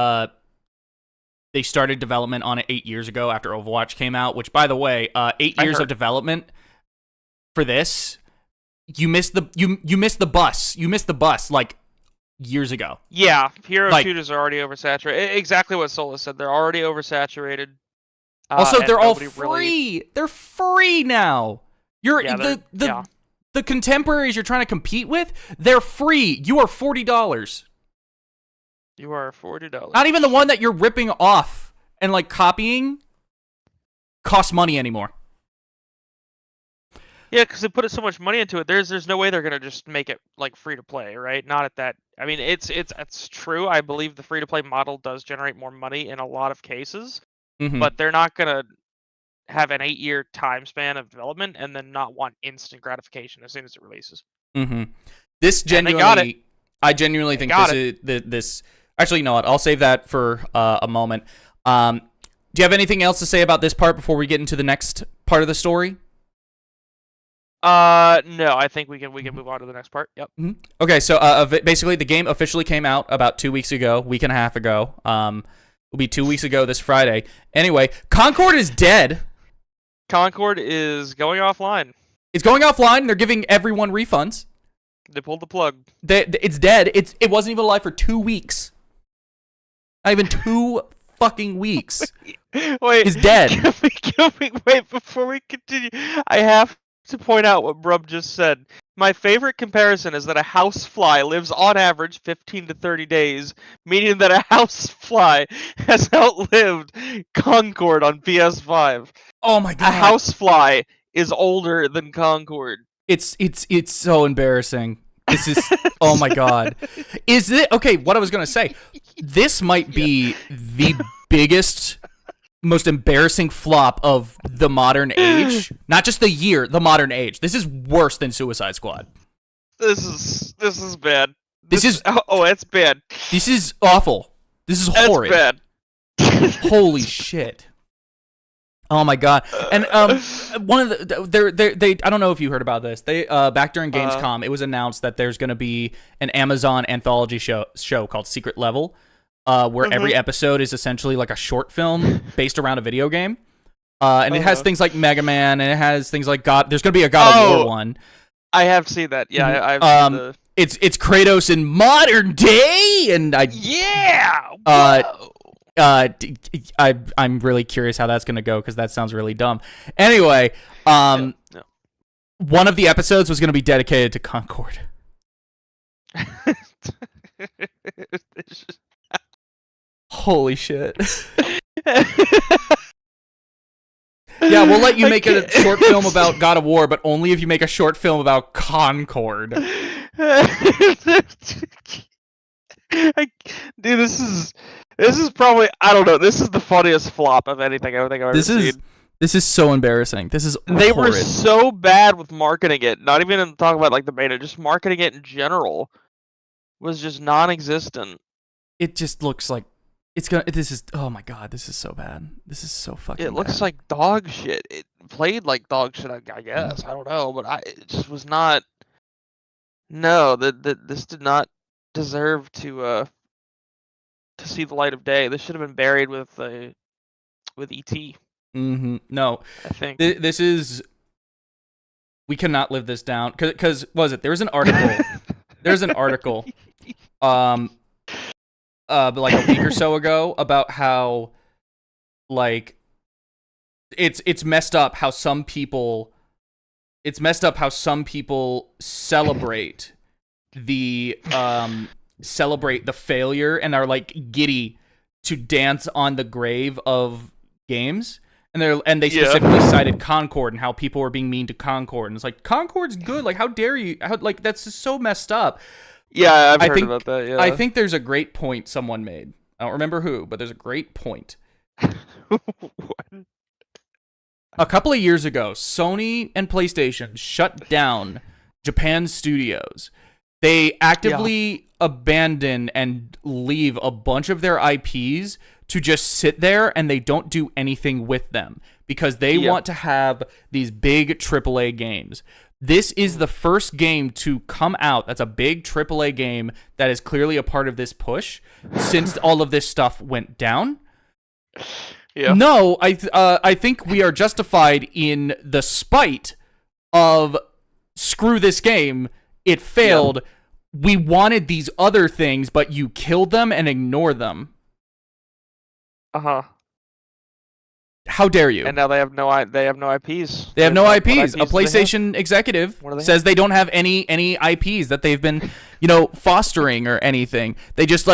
they started development on it 8 years ago after Overwatch came out, which, by the way, 8 years of development for this, you missed the bus. You missed the bus like years ago. Yeah, hero shooters are already oversaturated. Exactly what Sola said. They're already oversaturated. Also, they're all free. Really... They're free now. Yeah, the contemporaries you're trying to compete with, they're free. You are $40. You are $40. Not even the one that you're ripping off and like copying costs money anymore. Yeah, because they put so much money into it. There's no way they're gonna just make it like free to play, right? Not at that. I mean, it's true. I believe the free to play model does generate more money in a lot of cases, but they're not gonna have an 8-year time span of development and then not want instant gratification as soon as it releases. This genuinely, I genuinely think this. Actually, you know what? I'll save that for a moment. Do you have anything else to say about this part before we get into the next part of the story? No, I think we can move on to the next part. Yep. Okay, so basically the game officially came out about 2 weeks ago, week and a half ago. It'll be 2 weeks ago this Friday. Anyway, Concord is dead. Concord is going offline. It's going offline. They're giving everyone refunds. They pulled the plug. It's dead. It wasn't even alive for 2 weeks. Not even 2 fucking weeks. Wait, it's dead. Wait, before we continue, I have to point out what Brub just said. My favorite comparison is that a housefly lives on average 15 to 30 days, meaning that a housefly has outlived Concord on PS5. Oh my god. A housefly is older than Concord. It's so embarrassing. This is oh my god. Is it okay, what I was going to say. This might be the biggest, most embarrassing flop of the modern age. Not just the year, the modern age. This is worse than Suicide Squad. This is bad. It's bad. This is awful. This is horrid. That's bad. Holy shit. Oh my god. And one of the they I don't know if you heard about this. They back during Gamescom, it was announced that there's going to be an Amazon anthology show called Secret Level, where every episode is essentially like a short film based around a video game. And it has things like Mega Man, and it has things like God. There's going to be a God of War one. I have seen that. Yeah, I've seen the... It's Kratos in modern day, and I'm really curious how that's gonna go because that sounds really dumb. Anyway, one of the episodes was gonna be dedicated to Concord. Holy shit! Yeah, we'll let you make a short film about God of War, but only if you make a short film about Concord. Dude, this is probably, I don't know, this is the funniest flop of anything I think I've ever seen. This is so embarrassing. This is They horrid. were so bad with marketing it. Not even talking about like the beta, just marketing it in general was just non-existent. It just looks like it's gonna. This is. Oh my god. This is so bad. This is so fucking. It looks like dog shit. It played like dog shit. I guess I don't know, but it just was not. No, this did not deserve to see the light of day. This should have been buried with ET. No, I think this is. We cannot live this down because was it? There was an article. There's an article. Like a week or so ago about how, like, it's messed up how some people. It's messed up how some people celebrate the failure and are like giddy to dance on the grave of games. And they specifically cited Concord and how people were being mean to Concord. And it's like, Concord's good. Like, how dare you? Like, that's just so messed up. Yeah, I've heard about that, yeah. I think there's a great point someone made. I don't remember who, but there's a great point. A couple of years ago, Sony and PlayStation shut down Japan's studios. They actively abandon and leave a bunch of their IPs to just sit there, and they don't do anything with them because they want to have these big AAA games. This is the first game to come out that's a big AAA game that is clearly a part of this push since all of this stuff went down. Yeah. No, I think we are justified in the spite of screw this game. It failed. Yeah. We wanted these other things, but you killed them and ignored them. Uh-huh. How dare you? And now they have no IPs. They have no IPs. A PlayStation executive says they don't have any IPs that they've been, fostering or anything. They just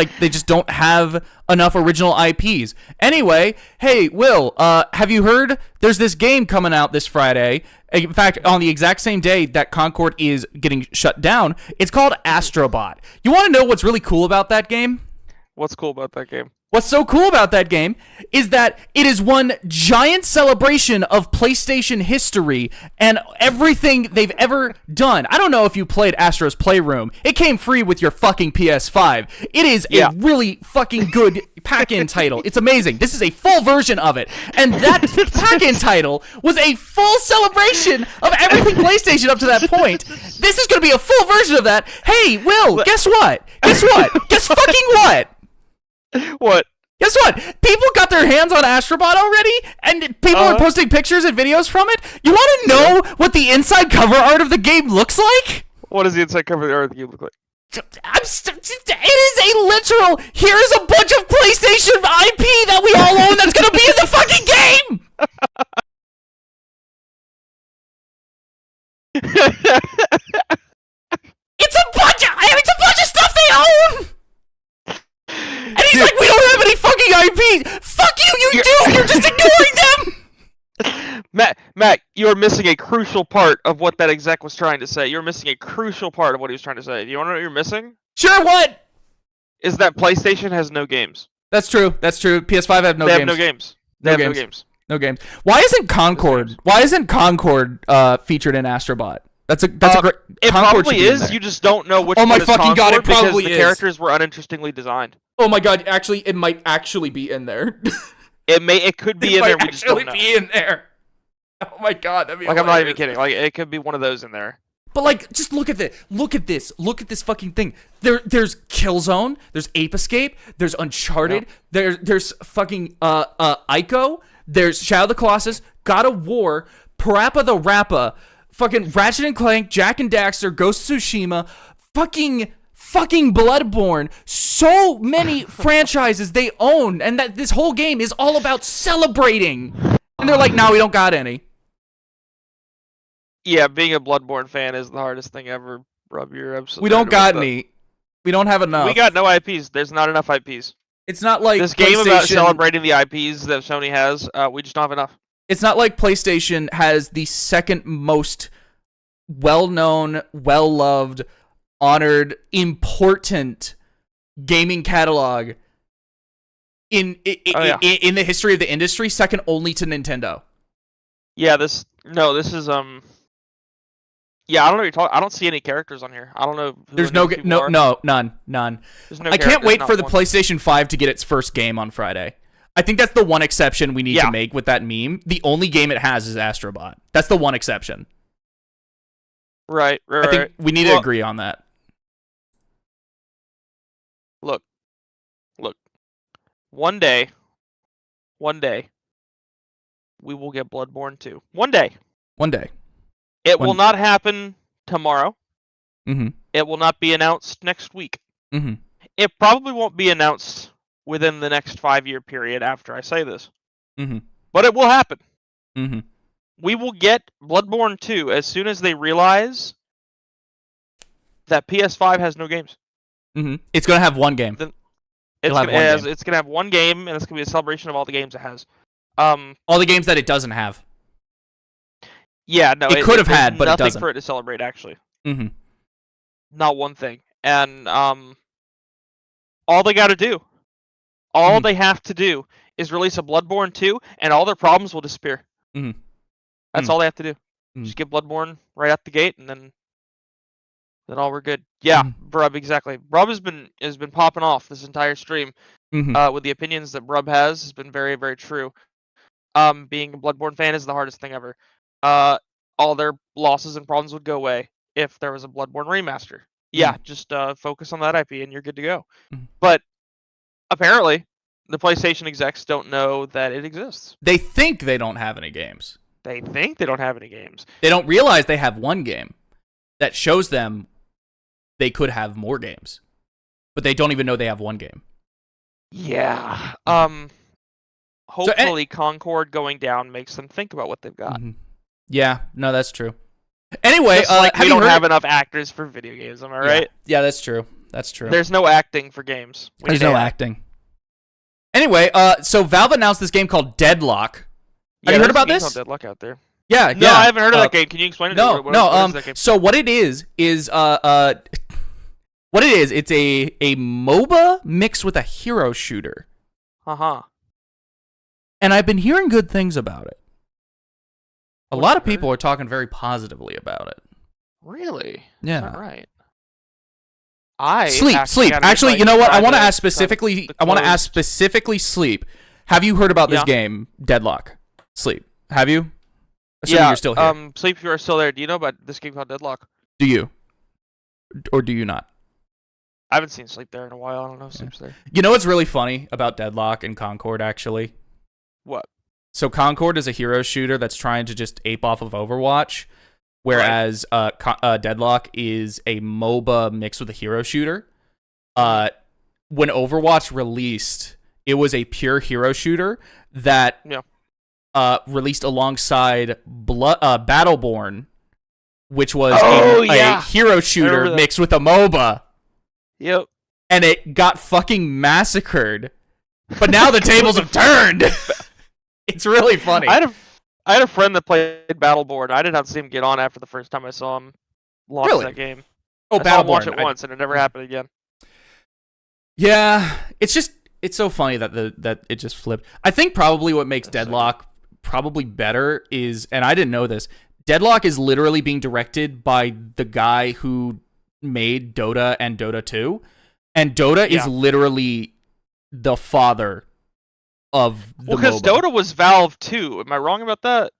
don't have enough original IPs. Anyway, hey, Will, have you heard there's this game coming out this Friday? In fact, on the exact same day that Concord is getting shut down, it's called Astrobot. You want to know what's really cool about that game? What's cool about that game? What's so cool about that game is that it is one giant celebration of PlayStation history and everything they've ever done. I don't know if you played Astro's Playroom. It came free with your fucking PS5. It is a really fucking good pack-in title. It's amazing. This is a full version of it. And that pack-in title was a full celebration of everything PlayStation up to that point. This is going to be a full version of that. Hey, Will, guess what? Guess fucking what? What? Guess what? People got their hands on Astrobot already, and people are posting pictures and videos from it. You want to know what the inside cover art of the game looks like? What does the inside cover art of the game look like? It is a literal, here's a bunch of PlayStation IP that we all own that's going to be in the fucking game! It's a bunch of stuff they own! And he's like, we don't have any fucking IPs. Fuck you, you do. You're just ignoring them. Matt, you are missing a crucial part of what that exec was trying to say. You're missing a crucial part of what he was trying to say. Do you want to know what you're missing? Sure, what? Is that PlayStation has no games. That's true. PS5 have no games. They have no games. They have no games. No games. Why isn't Concord featured in Astrobot? That's a great. It Concord probably is. You just don't know which. Oh my one fucking is god! It because probably the is. characters were uninterestingly designed. Oh my god! Actually, it might actually be in there. It could be in there. We just don't know. Be in there. Oh my god! That'd be I'm not even kidding. It could be one of those in there. But just look at this. Look at this fucking thing. There's Killzone. There's Ape Escape. There's Uncharted. Yep. There's fucking Ico. There's Shadow of the Colossus. God of War. Parappa the Rappa. Fucking Ratchet and Clank, Jak and Daxter, Ghost of Tsushima, fucking Bloodborne. So many franchises they own, and that this whole game is all about celebrating. And they're like, no, we don't got any. Yeah, being a Bloodborne fan is the hardest thing ever, Rob. You're absolutely. We don't got any. We don't have enough. We got no IPs. There's not enough IPs. It's not like this game about celebrating the IPs that Sony has. We just don't have enough. It's not like PlayStation has the second most well-known, well-loved, honored, important gaming catalog in the history of the industry, second only to Nintendo. Yeah, this is yeah, I don't know what you're talking. I don't see any characters on here. I don't know. There's none. There's no I can't wait for the PlayStation 5 to get its first game on Friday. I think that's the one exception we need to make with that meme. The only game it has is Astrobot. That's the one exception. Right. I think we need to agree on that. Look. One day, we will get Bloodborne 2. One day. It will not happen tomorrow. Mm-hmm. It will not be announced next week. Mm-hmm. It probably won't be announced within the next 5-year period after I say this. Mm-hmm. But it will happen. Mm-hmm. We will get Bloodborne 2 as soon as they realize that PS5 has no games. Mm-hmm. It's going to have one game. It's going to have one game, and it's going to be a celebration of all the games it has. All the games that it doesn't have. Yeah, no. It could have had, but it doesn't. Nothing for it to celebrate, actually. Mm-hmm. Not one thing. And all they got to do, all they have to do is release a Bloodborne 2, and all their problems will disappear. Mm-hmm. That's all they have to do. Mm-hmm. Just get Bloodborne right out the gate, and then all we're good. Yeah, Brub, exactly. Brub has been popping off this entire stream with the opinions that Brub has been very, very true. Being a Bloodborne fan is the hardest thing ever. all their losses and problems would go away if there was a Bloodborne remaster. Yeah, just focus on that IP and you're good to go. But apparently, the PlayStation execs don't know that it exists. They think they don't have any games. They think they don't have any games. They don't realize they have one game that shows them they could have more games. But they don't even know they have one game. Yeah. Hopefully Concord going down makes them think about what they've got. Yeah, no, that's true. Anyway, we don't have enough actors for video games, am I right? Yeah, that's true. That's true. There's no acting for games. There's no acting. Anyway, so Valve announced this game called Deadlock. Have you heard about this? Deadlock out there. Yeah, no, I haven't heard of that game. Can you explain it? No, so what it is what it is, it's a MOBA mixed with a hero shooter. And I've been hearing good things about it. A lot of people are talking very positively about it. Really? Yeah. All right. Sleep. Actually, you know what? I want to ask specifically. Sleep. Have you heard about this game, Deadlock? Sleep. Have you? Assuming you're still here. Sleep, you are still there. Do you know about this game called Deadlock? Do you? Or do you not? I haven't seen Sleep there in a while. I don't know if Sleep's there. You know what's really funny about Deadlock and Concord, actually? What? So Concord is a hero shooter that's trying to just ape off of Overwatch, whereas Deadlock is a MOBA mixed with a hero shooter. When Overwatch released, it was a pure hero shooter that released alongside Battleborn, which was a hero shooter mixed with a MOBA. Yep. And it got fucking massacred. But now the tables have turned. It's really funny. I had a friend that played Battleborn. I did not see him get on after the first time I saw him launch that game. Oh, I saw him Battleborn. launch it once, and it never happened again. Yeah, it's so funny that it just flipped. I think probably what makes Deadlock probably better is, and I didn't know this, Deadlock is literally being directed by the guy who made Dota and Dota 2, and Dota is literally the father of the MOBA. Because Dota was Valve too. Am I wrong about that?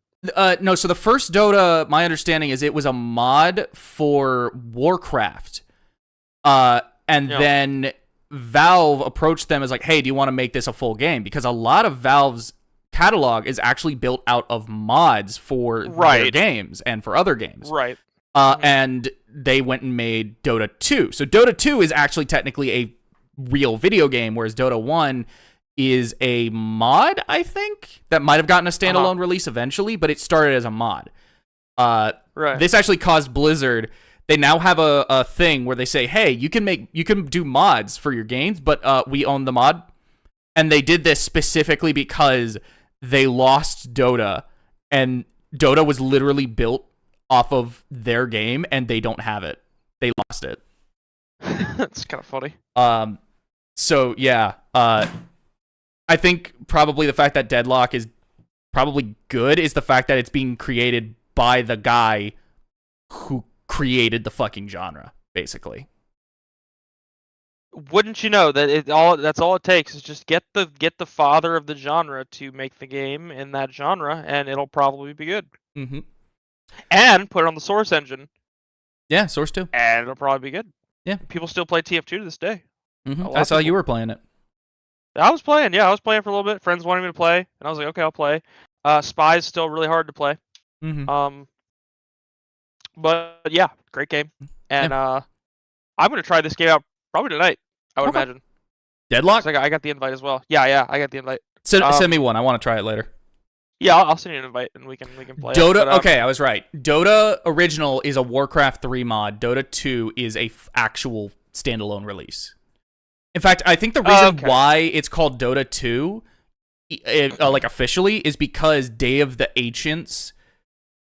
No, so the first Dota, my understanding is it was a mod for Warcraft. Then Valve approached them as like, hey, do you want to make this a full game? Because a lot of Valve's catalog is actually built out of mods for their games and for other games. Right. And they went and made Dota 2. So Dota 2 is actually technically a real video game, whereas Dota 1 is a mod, I think, that might have gotten a standalone release eventually, but it started as a mod. This actually caused Blizzard. They now have a thing where they say, hey, you can do mods for your games, but we own the mod. And they did this specifically because they lost Dota, and Dota was literally built off of their game, and they don't have it. They lost it. That's kind of funny. So yeah, I think probably the fact that Deadlock is probably good is the fact that it's being created by the guy who created the fucking genre, basically. Wouldn't you know that that's all it takes is just get the father of the genre to make the game in that genre, and it'll probably be good. Mm-hmm. And put it on the Source engine. Yeah, Source 2. And it'll probably be good. Yeah. People still play TF2 to this day. Mm-hmm. I saw you were playing it. I was playing for a little bit. Friends wanted me to play, and I was like, okay, I'll play. Spy's still really hard to play. Mm-hmm. But yeah, great game. And I'm gonna try this game out probably tonight, I would imagine. Deadlock? So I got the invite as well. Yeah, I got the invite. Send me one. I want to try it later. Yeah, I'll send you an invite and we can play Dota, it. But, okay, I was right. Dota Original is a Warcraft 3 mod. Dota 2 is a actual standalone release. In fact, I think the reason why it's called Dota 2, like officially, is because Day of the Ancients.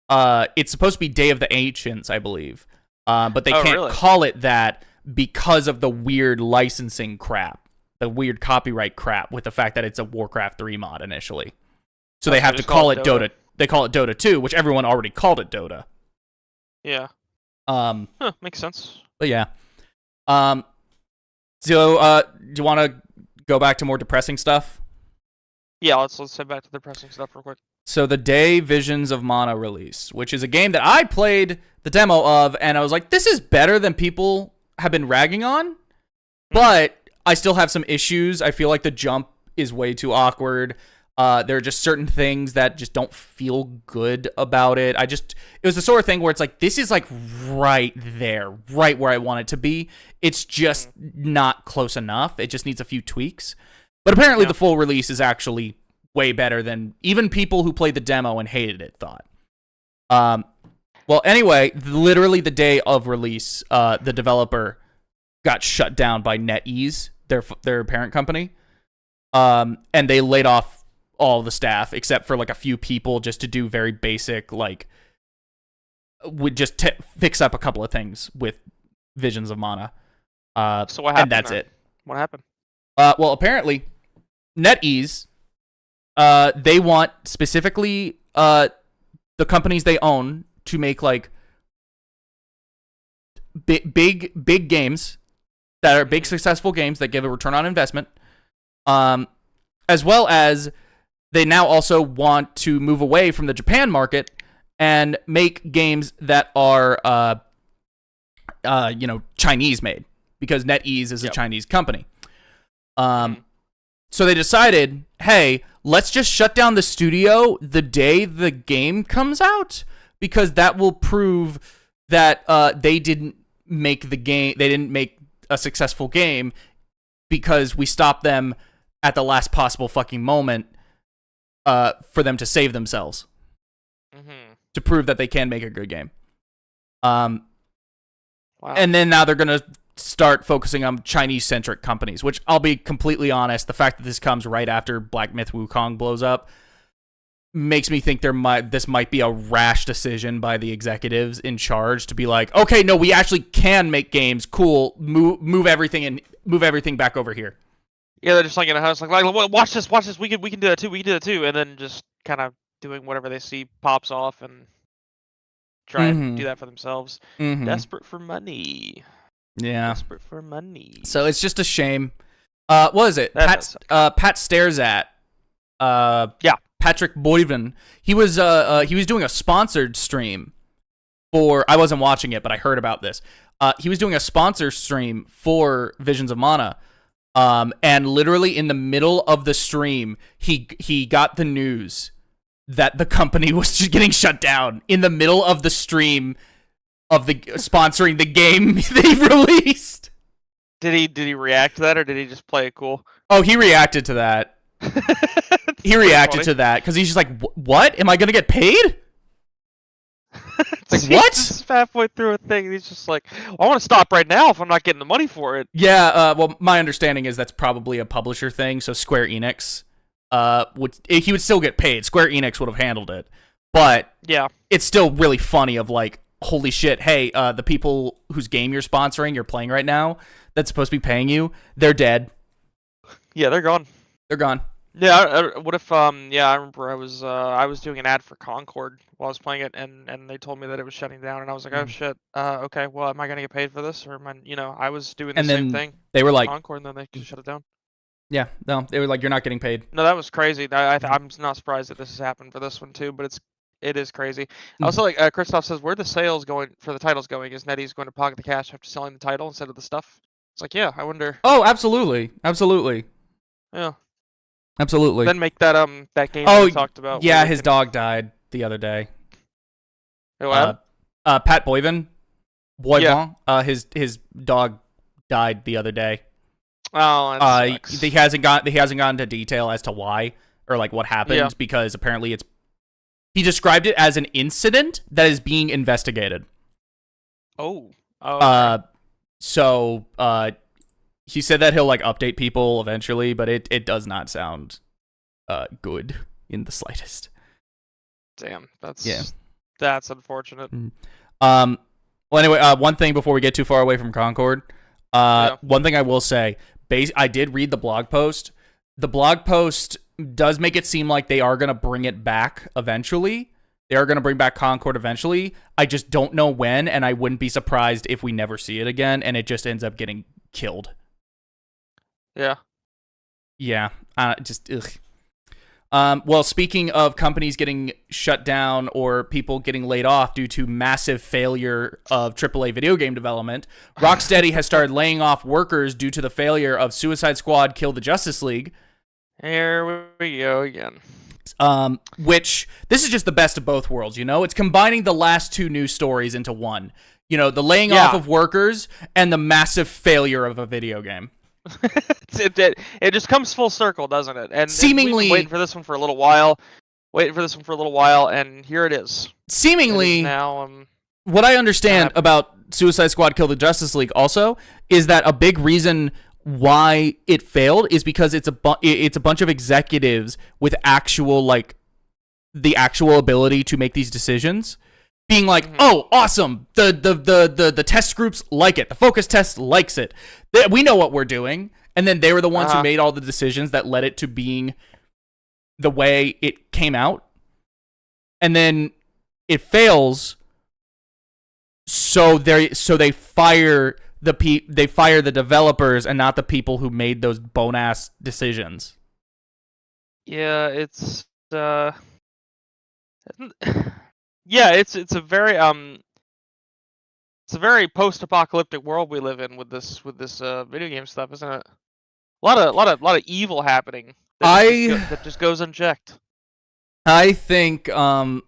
It's supposed to be Day of the Ancients, I believe, but they can't call it that because of the weird licensing crap, the weird copyright crap with the fact that it's a Warcraft 3 mod initially. So they have to call it Dota. They call it Dota 2, which everyone already called it Dota. Yeah. Makes sense. But yeah. So, do you want to go back to more depressing stuff? Yeah, let's head back to the depressing stuff real quick. So the day Visions of Mana release, which is a game that I played the demo of, and I was like, this is better than people have been ragging on, but I still have some issues. I feel like the jump is way too awkward. There are just certain things that just don't feel good about it. It was the sort of thing where it's like, this is like right there, right where I want it to be. It's just not close enough. It just needs a few tweaks. But apparently the full release is actually way better than even people who played the demo and hated it thought. Well, anyway, literally the day of release, the developer got shut down by NetEase, their parent company. And they laid off all the staff except for like a few people just to do very basic, like, would just fix up a couple of things with Visions of Mana. So what happened? And that's it. What happened? Well, apparently, NetEase, they want specifically the companies they own to make like big games that are big successful games that give a return on investment, as well as they now also want to move away from the Japan market and make games that are Chinese made, because NetEase is a Chinese company. So they decided, hey, let's just shut down the studio the day the game comes out, because that will prove that they didn't make the game. They didn't make a successful game because we stopped them at the last possible fucking moment for them to save themselves, to prove that they can make a good game. Wow. And then now they're gonna start focusing on Chinese-centric companies, which I'll be completely honest, the fact that this comes right after Black Myth Wukong blows up makes me think this might be a rash decision by the executives in charge to be like, okay, no, we actually can make games. Cool, move everything back over here. Yeah, they're just like in a house, like watch this, we can do that too, and then just kind of doing whatever they see pops off and try and do that for themselves. Desperate for money. Yeah. Desperate for money. So it's just a shame. What is it? Pat stares at. Patrick Boyven. He was doing a sponsored stream for. I wasn't watching it, but I heard about this. He was doing a sponsor stream for Visions of Mana. And literally in the middle of the stream, he got the news that the company was just getting shut down in the middle of the stream of the sponsoring the game they released. Did he react to that, or did he just play it cool? Oh, he reacted to that. He reacted to that because he's just like, "What? Am I gonna get paid?" It's like, what? Just halfway through a thing, he's just like, "I want to stop right now if I'm not getting the money for it." Yeah. Well, my understanding is that's probably a publisher thing. So Square Enix, he would still get paid. Square Enix would have handled it, but yeah, it's still really funny. Of like, holy shit! Hey, the people whose game you're sponsoring, you're playing right now, that's supposed to be paying you, they're dead. Yeah, they're gone. They're gone. Yeah, what if I remember I was doing an ad for Concord while I was playing it, and they told me that it was shutting down, and I was like, oh shit, okay, well, am I gonna get paid for this, or am I, I was doing the same thing. They were like, Concord, and then they just shut it down. Yeah, no, they were like, you're not getting paid. No, that was crazy. I'm not surprised that this has happened for this one too, but it is crazy. Also, like Christoph says, where the sales going for the titles going? Is NetEase going to pocket the cash after selling the title instead of the stuff? It's like, yeah, I wonder. Oh, absolutely. Yeah. Absolutely. Then make that that game that we talked about. Yeah, his dog died the other day. What? Pat Boyven. Yeah. His dog died the other day. Oh, that sucks. He hasn't gone into detail as to why or like what happened, because apparently he described it as an incident that is being investigated. Oh. So he said that he'll like update people eventually, but it does not sound good in the slightest. Damn, that's unfortunate. Well, anyway, one thing before we get too far away from Concord, one thing I will say, I did read the blog post. The blog post does make it seem like they are going to bring it back eventually. They are going to bring back Concord eventually. I just don't know when, and I wouldn't be surprised if we never see it again, and it just ends up getting killed. Yeah. Yeah. Just, ugh. Well, speaking of companies getting shut down or people getting laid off due to massive failure of AAA video game development, Rocksteady has started laying off workers due to the failure of Suicide Squad Kill the Justice League. Here we go again. Which, this is just the best of both worlds, you know? It's combining the last two news stories into one. You know, the laying off of workers and the massive failure of a video game. It just comes full circle, doesn't it? And Seemingly, we've been waiting for this one for a little while, and here it is. Seemingly, now, what I understand about Suicide Squad Kill the Justice League also is that a big reason why it failed is because it's a bunch of executives with actual, like, the actual ability to make these decisions. Being like, oh, awesome! The test groups like it. The focus test likes it. We know what we're doing. And then they were the ones who made all the decisions that led it to being the way it came out. And then it fails. So they fire the developers and not the people who made those bone-ass decisions. Yeah, it's yeah, it's a very post-apocalyptic world we live in with this video game stuff, isn't it? A lot of evil happening that just goes unchecked. I think AAA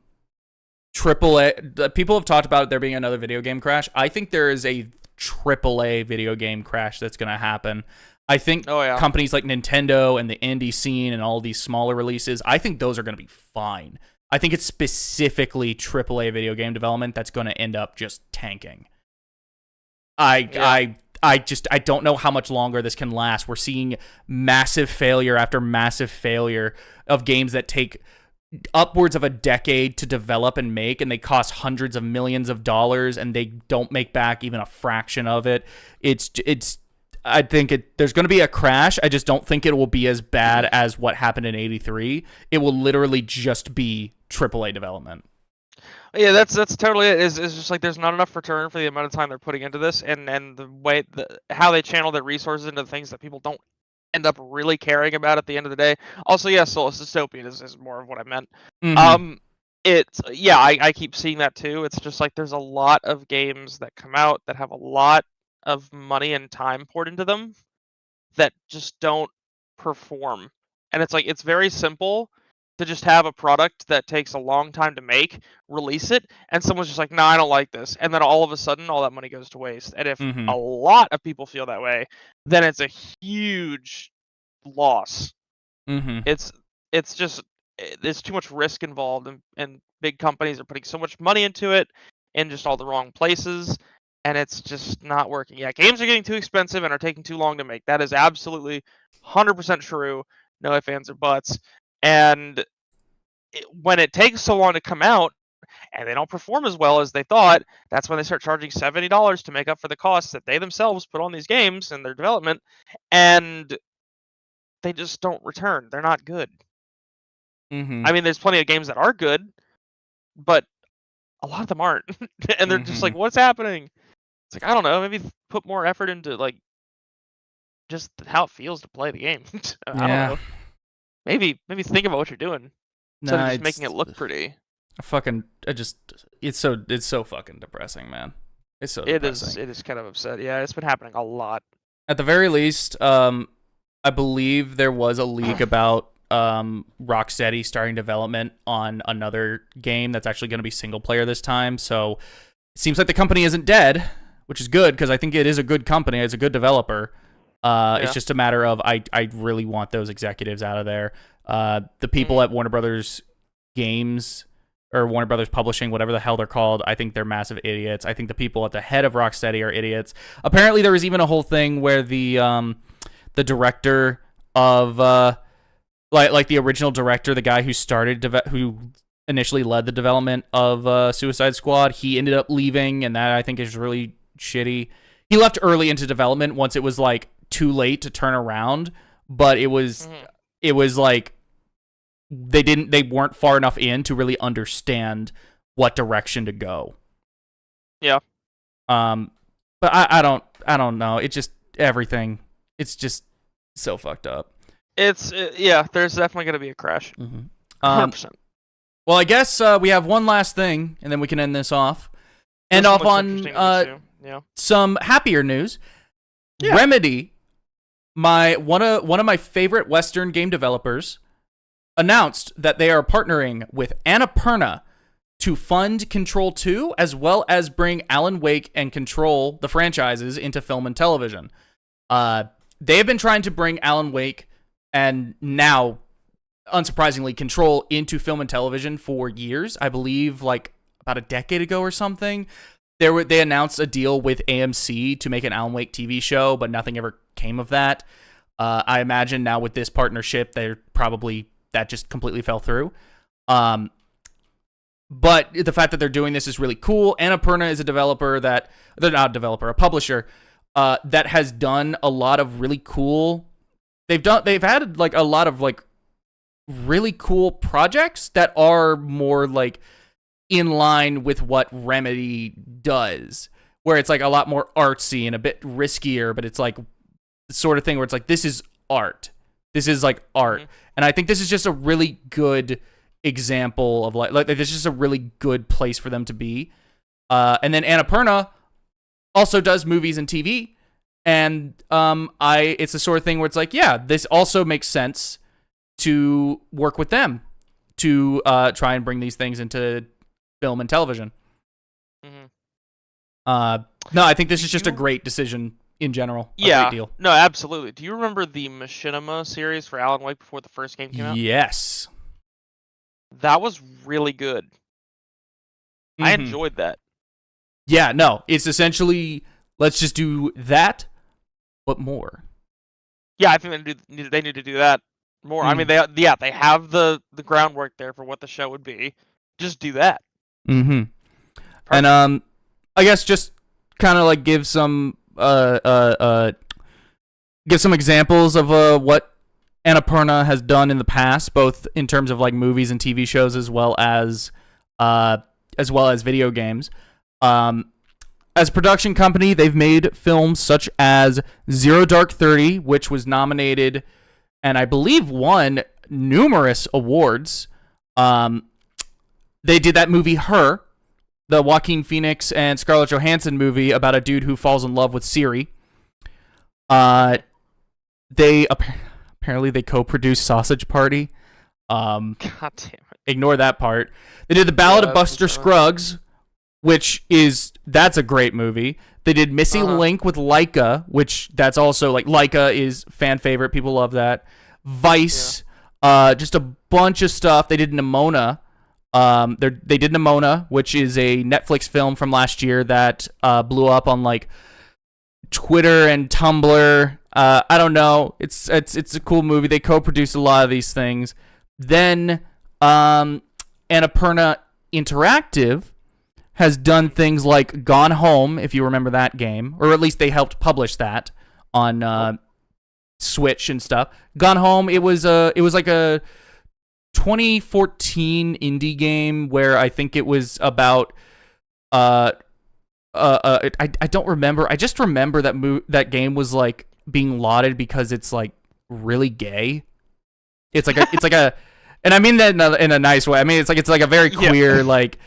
people have talked about there being another video game crash. I think there is a AAA video game crash that's going to happen. I think companies like Nintendo and the indie scene and all these smaller releases, I think those are going to be fine. I think it's specifically AAA video game development that's going to end up just tanking. I don't know how much longer this can last. We're seeing massive failure after massive failure of games that take upwards of a decade to develop and make, and they cost hundreds of millions of dollars, and they don't make back even a fraction of it. I think there's going to be a crash. I just don't think it will be as bad as what happened in '83. It will literally just be AAA development. Yeah, that's totally it. It's just like there's not enough return for the amount of time they're putting into this, and the way how they channel their resources into things that people don't end up really caring about at the end of the day. Also, yeah, Soulless Dystopian is more of what I meant. I keep seeing that too. It's just like there's a lot of games that come out that have a lot of money and time poured into them that just don't perform. And it's like, it's very simple to just have a product that takes a long time to make, release it, and someone's just like, no, I don't like this. And then all of a sudden, all that money goes to waste. And if a lot of people feel that way, then it's a huge loss. It's just, there's too much risk involved, and big companies are putting so much money into it in just all the wrong places, and it's just not working. Yeah, games are getting too expensive and are taking too long to make. That is absolutely 100% true. No ifs, ands, or buts. And when it takes so long to come out and they don't perform as well as they thought, that's when they start charging $70 to make up for the costs that they themselves put on these games and their development, and they just don't return. They're not good. I mean, there's plenty of games that are good, but a lot of them aren't. And they're just like, what's happening? It's like, I don't know, maybe put more effort into like just how it feels to play the game. I don't know. Maybe think about what you're doing instead of just making it look pretty. It's so fucking depressing, man. It's so depressing. It is kind of upset. Yeah, it's been happening a lot. At the very least, I believe there was a leak about Rocksteady starting development on another game that's actually going to be single player this time. So it seems like the company isn't dead, which is good because I think it is a good company. It's a good developer. It's just a matter of I really want those executives out of there. The people at Warner Brothers Games or Warner Brothers Publishing, whatever the hell they're called, I think they're massive idiots. I think the people at the head of Rocksteady are idiots. Apparently, there was even a whole thing where the director of like the original director, the guy who who initially led the development of Suicide Squad, he ended up leaving, and that I think is really shitty. He left early into development once it was like too late to turn around, but it was like they weren't far enough in to really understand what direction to go. Yeah. But I don't know. It just everything. It's just so fucked up. It's yeah. There's definitely gonna be a crash. 100%. Well, I guess we have one last thing, and then we can end this off. End This off looks on interesting to me, too. Yeah. some happier news. Yeah. Remedy, one of my favorite Western game developers, announced that they are partnering with Annapurna to fund Control 2, as well as bring Alan Wake and Control, the franchises, into film and television. They have been trying to bring Alan Wake and now, unsurprisingly, Control into film and television for years. I believe, like, about a decade ago or something. They announced a deal with AMC to make an Alan Wake TV show, but nothing ever came of that. I imagine now with this partnership, that just completely fell through. But the fact that they're doing this is really cool. Annapurna is a publisher that has done a lot of really cool. They've had like a lot of like really cool projects that are more like in line with what Remedy does, where it's like a lot more artsy and a bit riskier, but it's like the sort of thing where it's like, this is art. This is like art. Mm-hmm. And I think this is just a really good example of like this is just a really good place for them to be. And then Annapurna also does movies and TV. And it's the sort of thing where it's like, yeah, this also makes sense to work with them to try and bring these things into film and television. Mm-hmm. No, I think this is just a great decision in general. Yeah, great deal. No, absolutely. Do you remember the Machinima series for Alan Wake before the first game came out? Yes. That was really good. Mm-hmm. I enjoyed that. Yeah, no, it's essentially, let's just do that, but more. Yeah, I think they need to do that more. I mean, they have the groundwork there for what the show would be. Just do that. Mm-hmm. Perfect. And I guess just kind of like give some examples of what Annapurna has done in the past, both in terms of like movies and TV shows, as well as video games. As a production company, they've made films such as Zero Dark 30, which was nominated and I believe won numerous awards. They did that movie Her, the Joaquin Phoenix and Scarlett Johansson movie about a dude who falls in love with Siri. They apparently they co-produced Sausage Party. God damn it. Ignore that part. They did The Ballad of Buster Scruggs, that's a great movie. They did Missing Link with Laika, which that's also like Laika is fan favorite. People love that. Vice, just a bunch of stuff. They did Nimona. They did Nimona, which is a Netflix film from last year that blew up on like Twitter and Tumblr. I don't know. It's a cool movie. They co-produced a lot of these things. Then Annapurna Interactive has done things like Gone Home, if you remember that game, or at least they helped publish that on Switch and stuff. Gone Home, it was like a 2014 indie game where I think it was about I don't remember. I just remember that game was like being lauded because it's like really gay. It's like a and I mean that in a nice way. I mean it's like a very queer like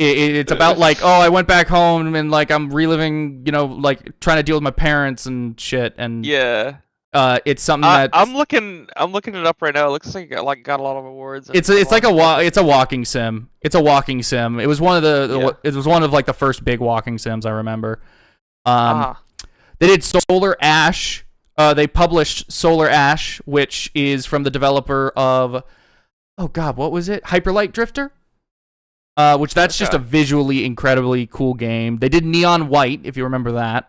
it's about like, oh, I went back home and like I'm reliving, like trying to deal with my parents and shit, and it's something that I'm looking it up right now. It looks like it got a lot of awards. It's a walking sim. It's a walking sim. It was one of it was one of like the first big walking sims I remember. They did Solar Ash. They published Solar Ash, which is from the developer of, oh god, what was it? Hyper Light Drifter. Which that's just a visually incredibly cool game. They did Neon White, if you remember that.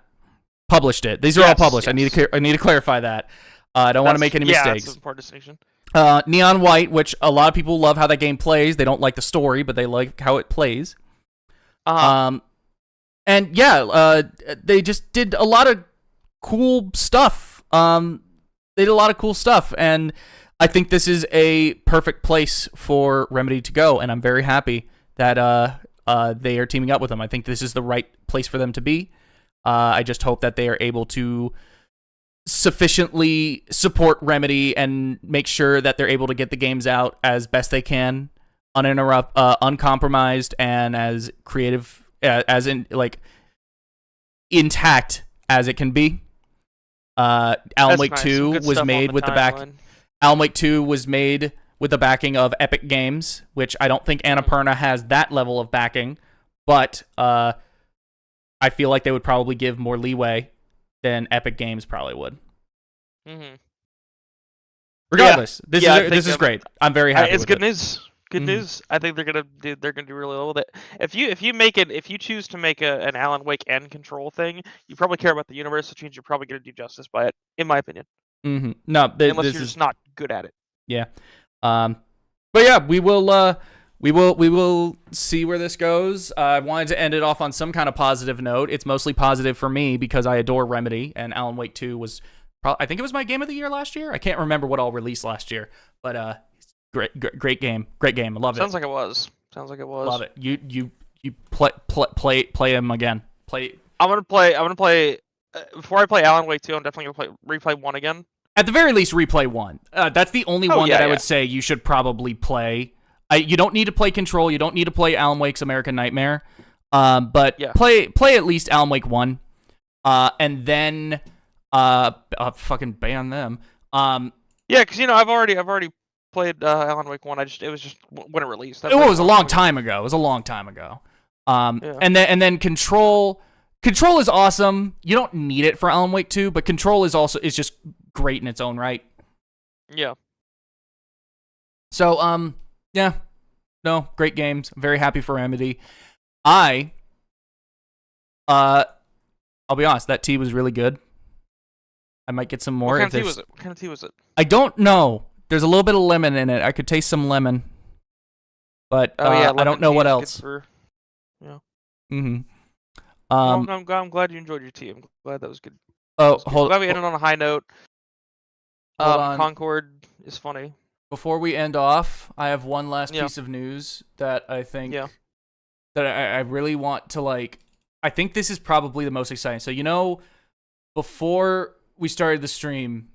Published it. These are all published. Yes. I need to clarify that. I don't want to make any mistakes. That's an important distinction. Neon White, which a lot of people love how that game plays. They don't like the story, but they like how it plays. And they just did a lot of cool stuff. They did a lot of cool stuff, and I think this is a perfect place for Remedy to go, and I'm very happy that they are teaming up with them. I think this is the right place for them to be. I just hope that they are able to sufficiently support Remedy and make sure that they're able to get the games out as best they can, uncompromised, and as creative, intact as it can be. Alan Wake 2 was made with the back. Alan Wake 2 was made with the backing of Epic Games, which I don't think Annapurna has that level of backing, but I feel like they would probably give more leeway than Epic Games probably would. Mm-hmm. Regardless, this is great. I'm very happy. It's good news. Good news. I think they're gonna do really well with it. If you choose to make an Alan Wake and Control thing, you probably care about the universe, which means you're probably gonna do justice by it, in my opinion. Mm-hmm. No, unless you're just not good at it. Yeah. But yeah, we will see where this goes. I wanted to end it off on some kind of positive note. It's mostly positive for me because I adore Remedy, and Alan Wake 2 was, I think it was my game of the year last year. I can't remember what all released last year, but great game. I love it. Sounds like it was. Love it. You play him again. I'm gonna play. Before I play Alan Wake 2, I'm definitely gonna replay 1 again. At the very least, replay 1. That's the only one that I would say you should probably play. You don't need to play Control. You don't need to play Alan Wake's American Nightmare. But play at least Alan Wake 1. And then fucking ban them. Yeah, because I've already played Alan Wake 1. It was just when it released. It was a long time ago. And then Control is awesome. You don't need it for Alan Wake 2, but Control is just great in its own right. Yeah. So yeah. No, great games. I'm very happy for Remedy. I'll be honest, that tea was really good. I might get some more. What kind of tea was it? I don't know. There's a little bit of lemon in it. I could taste some lemon. But I don't know what else. Yeah. Mm-hmm. I'm glad you enjoyed your tea. I'm glad that was good. Oh, glad we ended on a high note. Hold on. Concord is funny. Before we end off, I have one last piece of news that I think that I really want to I think this is probably the most exciting. So, before we started the stream,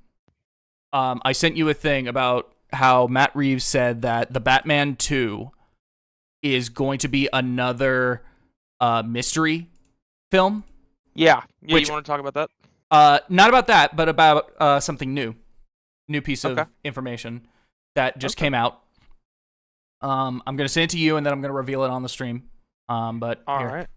I sent you a thing about how Matt Reeves said that the Batman 2 is going to be another mystery film. Yeah. You want to talk about that? Not about that, but about something new. New piece of information that just came out. I'm going to send it to you, and then I'm going to reveal it on the stream. But all here. right.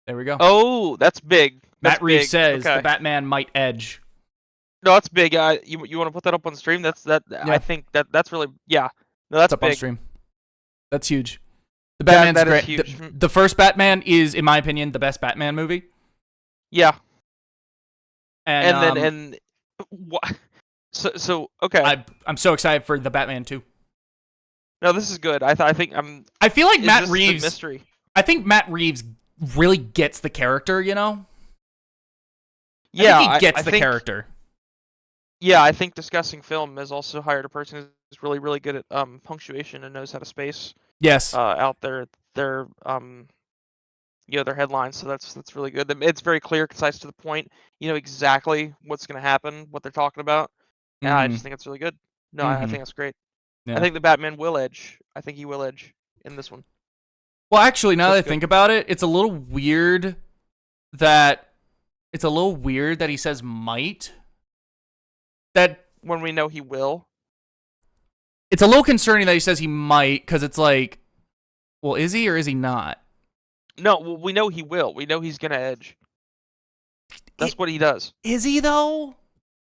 There we go. Oh, that's big. Matt Reeves says the Batman might edge. No, that's big. You want to put that up on the stream? Yeah. I think that's really No, that's up big. On stream. That's huge. The Batman's great. Is huge. The first Batman is, in my opinion, the best Batman movie. Yeah. And what? So okay. I'm so excited for the Batman 2. No, this is good. I think I feel like Matt Reeves. Mystery. I think Matt Reeves really gets the character. Yeah, I think he gets the character. Yeah, I think Discussing Film has also hired a person who's really, really good at punctuation and knows how to space. Yes. Out their their headlines. So that's really good. It's very clear, concise, to the point. You know exactly what's going to happen, what they're talking about. And I just think it's really good. No, I think that's great. Yeah. I think the Batman will edge. I think he will edge in this one. Well, actually, now that I think about it, it's a little weird that he says might. That when we know he will. It's a little concerning that he says he might, because it's like, well, is he or is he not? No, well, we know he will. We know he's gonna edge. That's what he does. Is he though?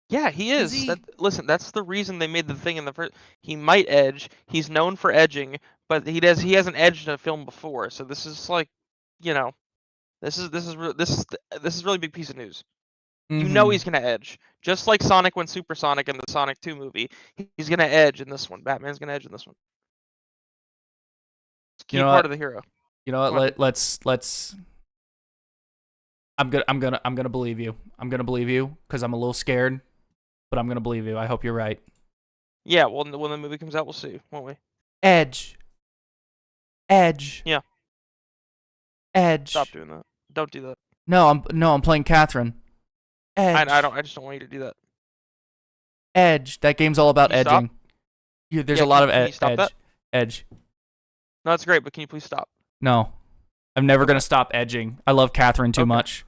Yeah, he is. Listen, that's the reason they made the thing in the first. He might edge. He's known for edging, but he hasn't edged in a film before. So this is like, this is really big piece of news. Mm-hmm. You know he's gonna edge, just like Sonic went supersonic in the Sonic 2 movie. He's gonna edge in this one. Batman's gonna edge in this one. It's key part of the hero. You know what? Let's. I'm gonna believe you. I'm gonna believe you because I'm a little scared, but I'm gonna believe you. I hope you're right. Yeah. Well, when the movie comes out, we'll see, won't we? Edge. Yeah. Edge. Stop doing that. Don't do that. No, I'm playing Catherine. Edge. I just don't want you to do that. Edge. That game's all about Can you stop? edging. There's Yeah, a lot can you of stop edge. that? Edge. No, that's great, but can you please stop? No, I'm never gonna stop edging. I love Catherine too Okay. much.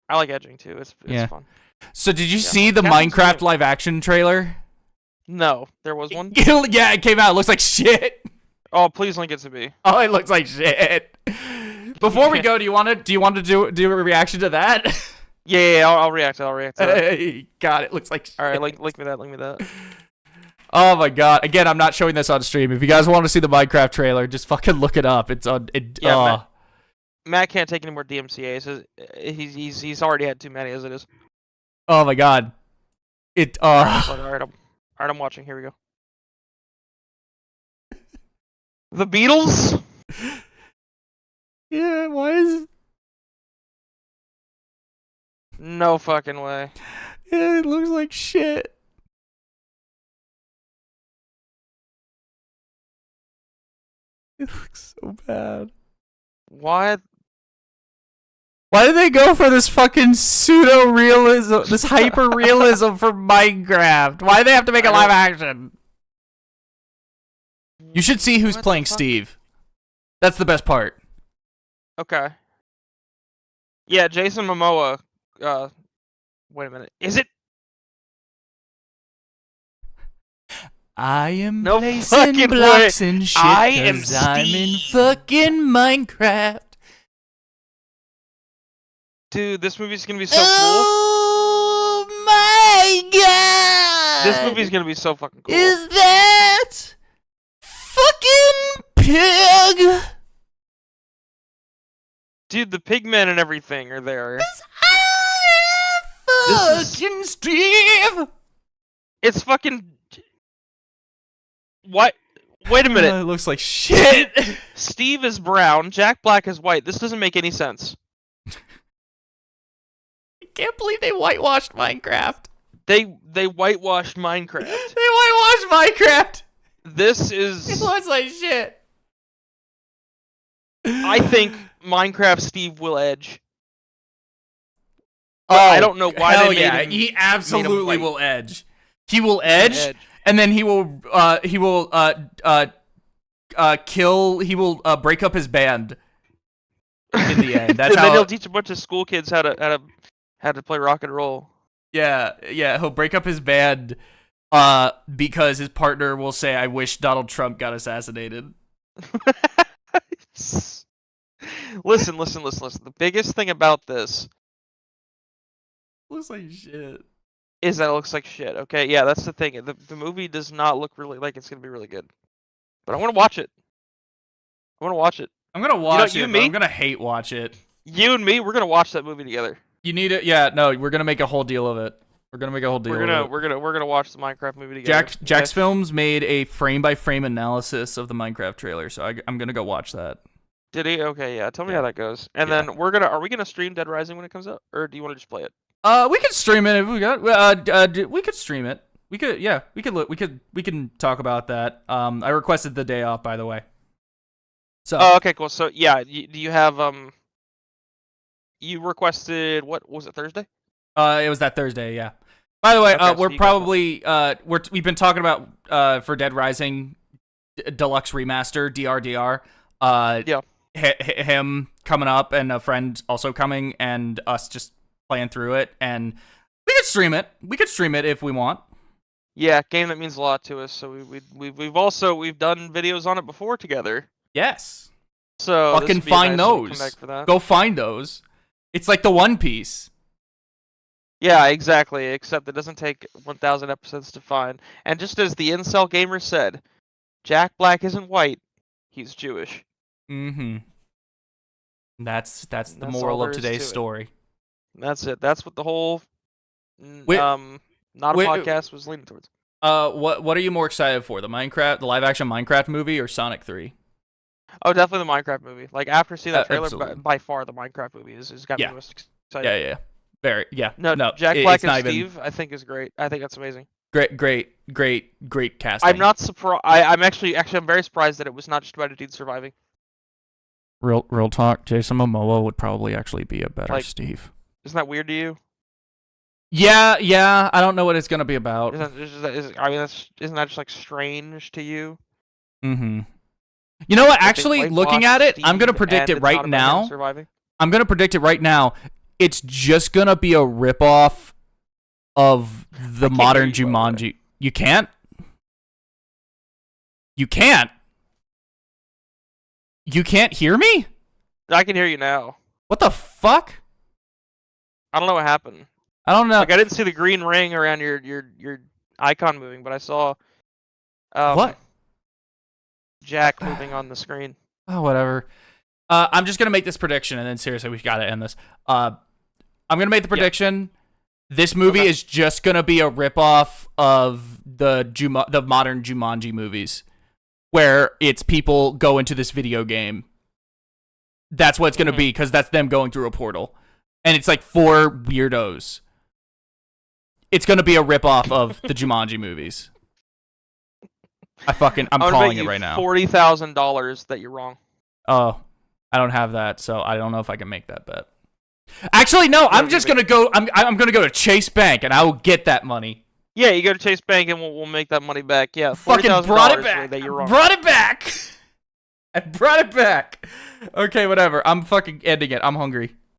I like edging too. It's Yeah. fun. So did you see the Catherine's Minecraft great. live action trailer? No, there was one. Yeah, it came out. It looks like shit. Oh, please link it to me. Oh, it looks like shit. Before we go, do you want to do a reaction to that? Yeah, I'll react. I'll react to that. God, it looks like shit. All right, link me that. Link me that. Oh my god. Again, I'm not showing this on stream. If you guys want to see the Minecraft trailer, just fucking look it up. It's on Yeah, Matt can't take any more DMCA's. He's already had too many as it is. Oh my god. All right, I'm watching. Here we go. The Beatles? Yeah, why is No fucking way. yeah, it looks like shit. It looks so bad. Why? Why did they go for this fucking pseudo-realism, this hyper-realism for Minecraft? Why do they have to make a live action? You should see who's What the playing fuck? Steve. That's the best part. Okay. Yeah, Jason Momoa. Wait a minute. Is it? I am No placing fucking blocks way. and shit I am 'cause I'm in Steve. fucking Minecraft. Dude, this movie's gonna be so cool. Oh my god! This movie's gonna be so fucking cool. Is that fucking pig? Dude, the pigmen and everything are there. Fucking This is- Steve! It's fucking. What? Wait a minute. It looks like shit. Steve is brown. Jack Black is white. This doesn't make any sense. I can't believe they whitewashed Minecraft. They whitewashed Minecraft. They whitewashed Minecraft. This It is. looks like shit. I think Minecraft Steve will edge. Oh, I don't know why hell they made yeah. him. He absolutely white. will edge. He will edge, and then he will break up his band in the end. That's and then how. he'll teach a bunch of school kids how to play rock and roll. Yeah, he'll break up his band because his partner will say, "I wish Donald Trump got assassinated." Listen. The biggest thing about this Looks like shit. is that it looks like shit. Okay, yeah, that's the thing. The movie does not look really like it's gonna be really good, but I want to watch it. I want to watch it. I'm gonna watch you it, and but me? I'm gonna hate watch it. You and me, we're gonna watch that movie together. You need it? Yeah, no, we're gonna make a whole deal of it. We're gonna make a whole deal. We're gonna watch the Minecraft movie together. Jack's Films made a frame-by-frame analysis of the Minecraft trailer, so I'm gonna go watch that. Did he? Okay, yeah. Tell me Yeah. how that goes. And Yeah. then are we gonna stream Dead Rising when it comes out, or do you want to just play it? We could stream it if we got. We could stream it. We could. Yeah, we could. We can talk about that. I requested the day off, by the way. So. Oh, okay, cool. So yeah, do you have you requested, what was it, Thursday? It was that Thursday. Yeah. By the way, Okay, so we're you got probably we've been talking about for Dead Rising Deluxe Remaster DRDR. Yeah. Him coming up and a friend also coming and us just playing through it, and we could stream it. We could stream it if we want. Yeah, game that means a lot to us. So we've done videos on it before together. Yes. So Fucking this would be a find nice little those. comeback for that. Go find those. It's like the One Piece. Yeah, exactly. Except it doesn't take 1,000 episodes to find. And just as the incel gamer said, Jack Black isn't white; he's Jewish. Mm-hmm. That's the That's moral all of there is today's to it. story. That's it. That's what the whole Wait- not a wait- podcast was leaning towards. What are you more excited for? The live action Minecraft movie, or Sonic 3? Oh, definitely the Minecraft movie. Like after seeing that trailer, absolutely. by far the Minecraft movie is got me Yeah. most excited. Yeah. Very. Yeah. No, No. Jack it- Black it's and not even- Steve, I think is great. I think that's amazing. Great casting. I'm not surprised. I'm actually I'm very surprised that it was not just about a dude surviving. Real talk. Jason Momoa would probably actually be a better Like- Steve. Isn't that weird to you? Yeah. I don't know what it's gonna be about. Isn't that just like strange to you? Mm-hmm. You know what? That they Actually, whitewashed looking at it, I'm gonna Steve predict and it right it's not about him now. surviving? I'm gonna predict it right now. It's just gonna be a ripoff of the can't modern hear you, by the way. Jumanji. You can't. You can't. You can't hear me? I can hear you now. What the fuck? I don't know what happened. I don't know. Like I didn't see the green ring around your icon moving, but I saw What? Jack moving on the screen. Oh, whatever. I'm just gonna make this prediction, and then seriously, we gotta end this. I'm gonna make the prediction. This movie is just gonna be a ripoff of the modern Jumanji movies, where it's people go into this video game. That's what it's gonna be, because that's them going through a portal, and it's like 4 weirdos. It's gonna be a ripoff of the Jumanji movies. I'm calling it right now. $40,000 that you're wrong. Oh, I don't have that, so I don't know if I can make that bet. Actually, no. I'm just gonna go. I'm gonna go to Chase Bank, and I will get that money. Yeah, you go to Chase Bank and we'll make that money back. Yeah, Fucking brought it back. That you're wrong. Brought it back. I brought it back. Okay, whatever. I'm fucking ending it. I'm hungry.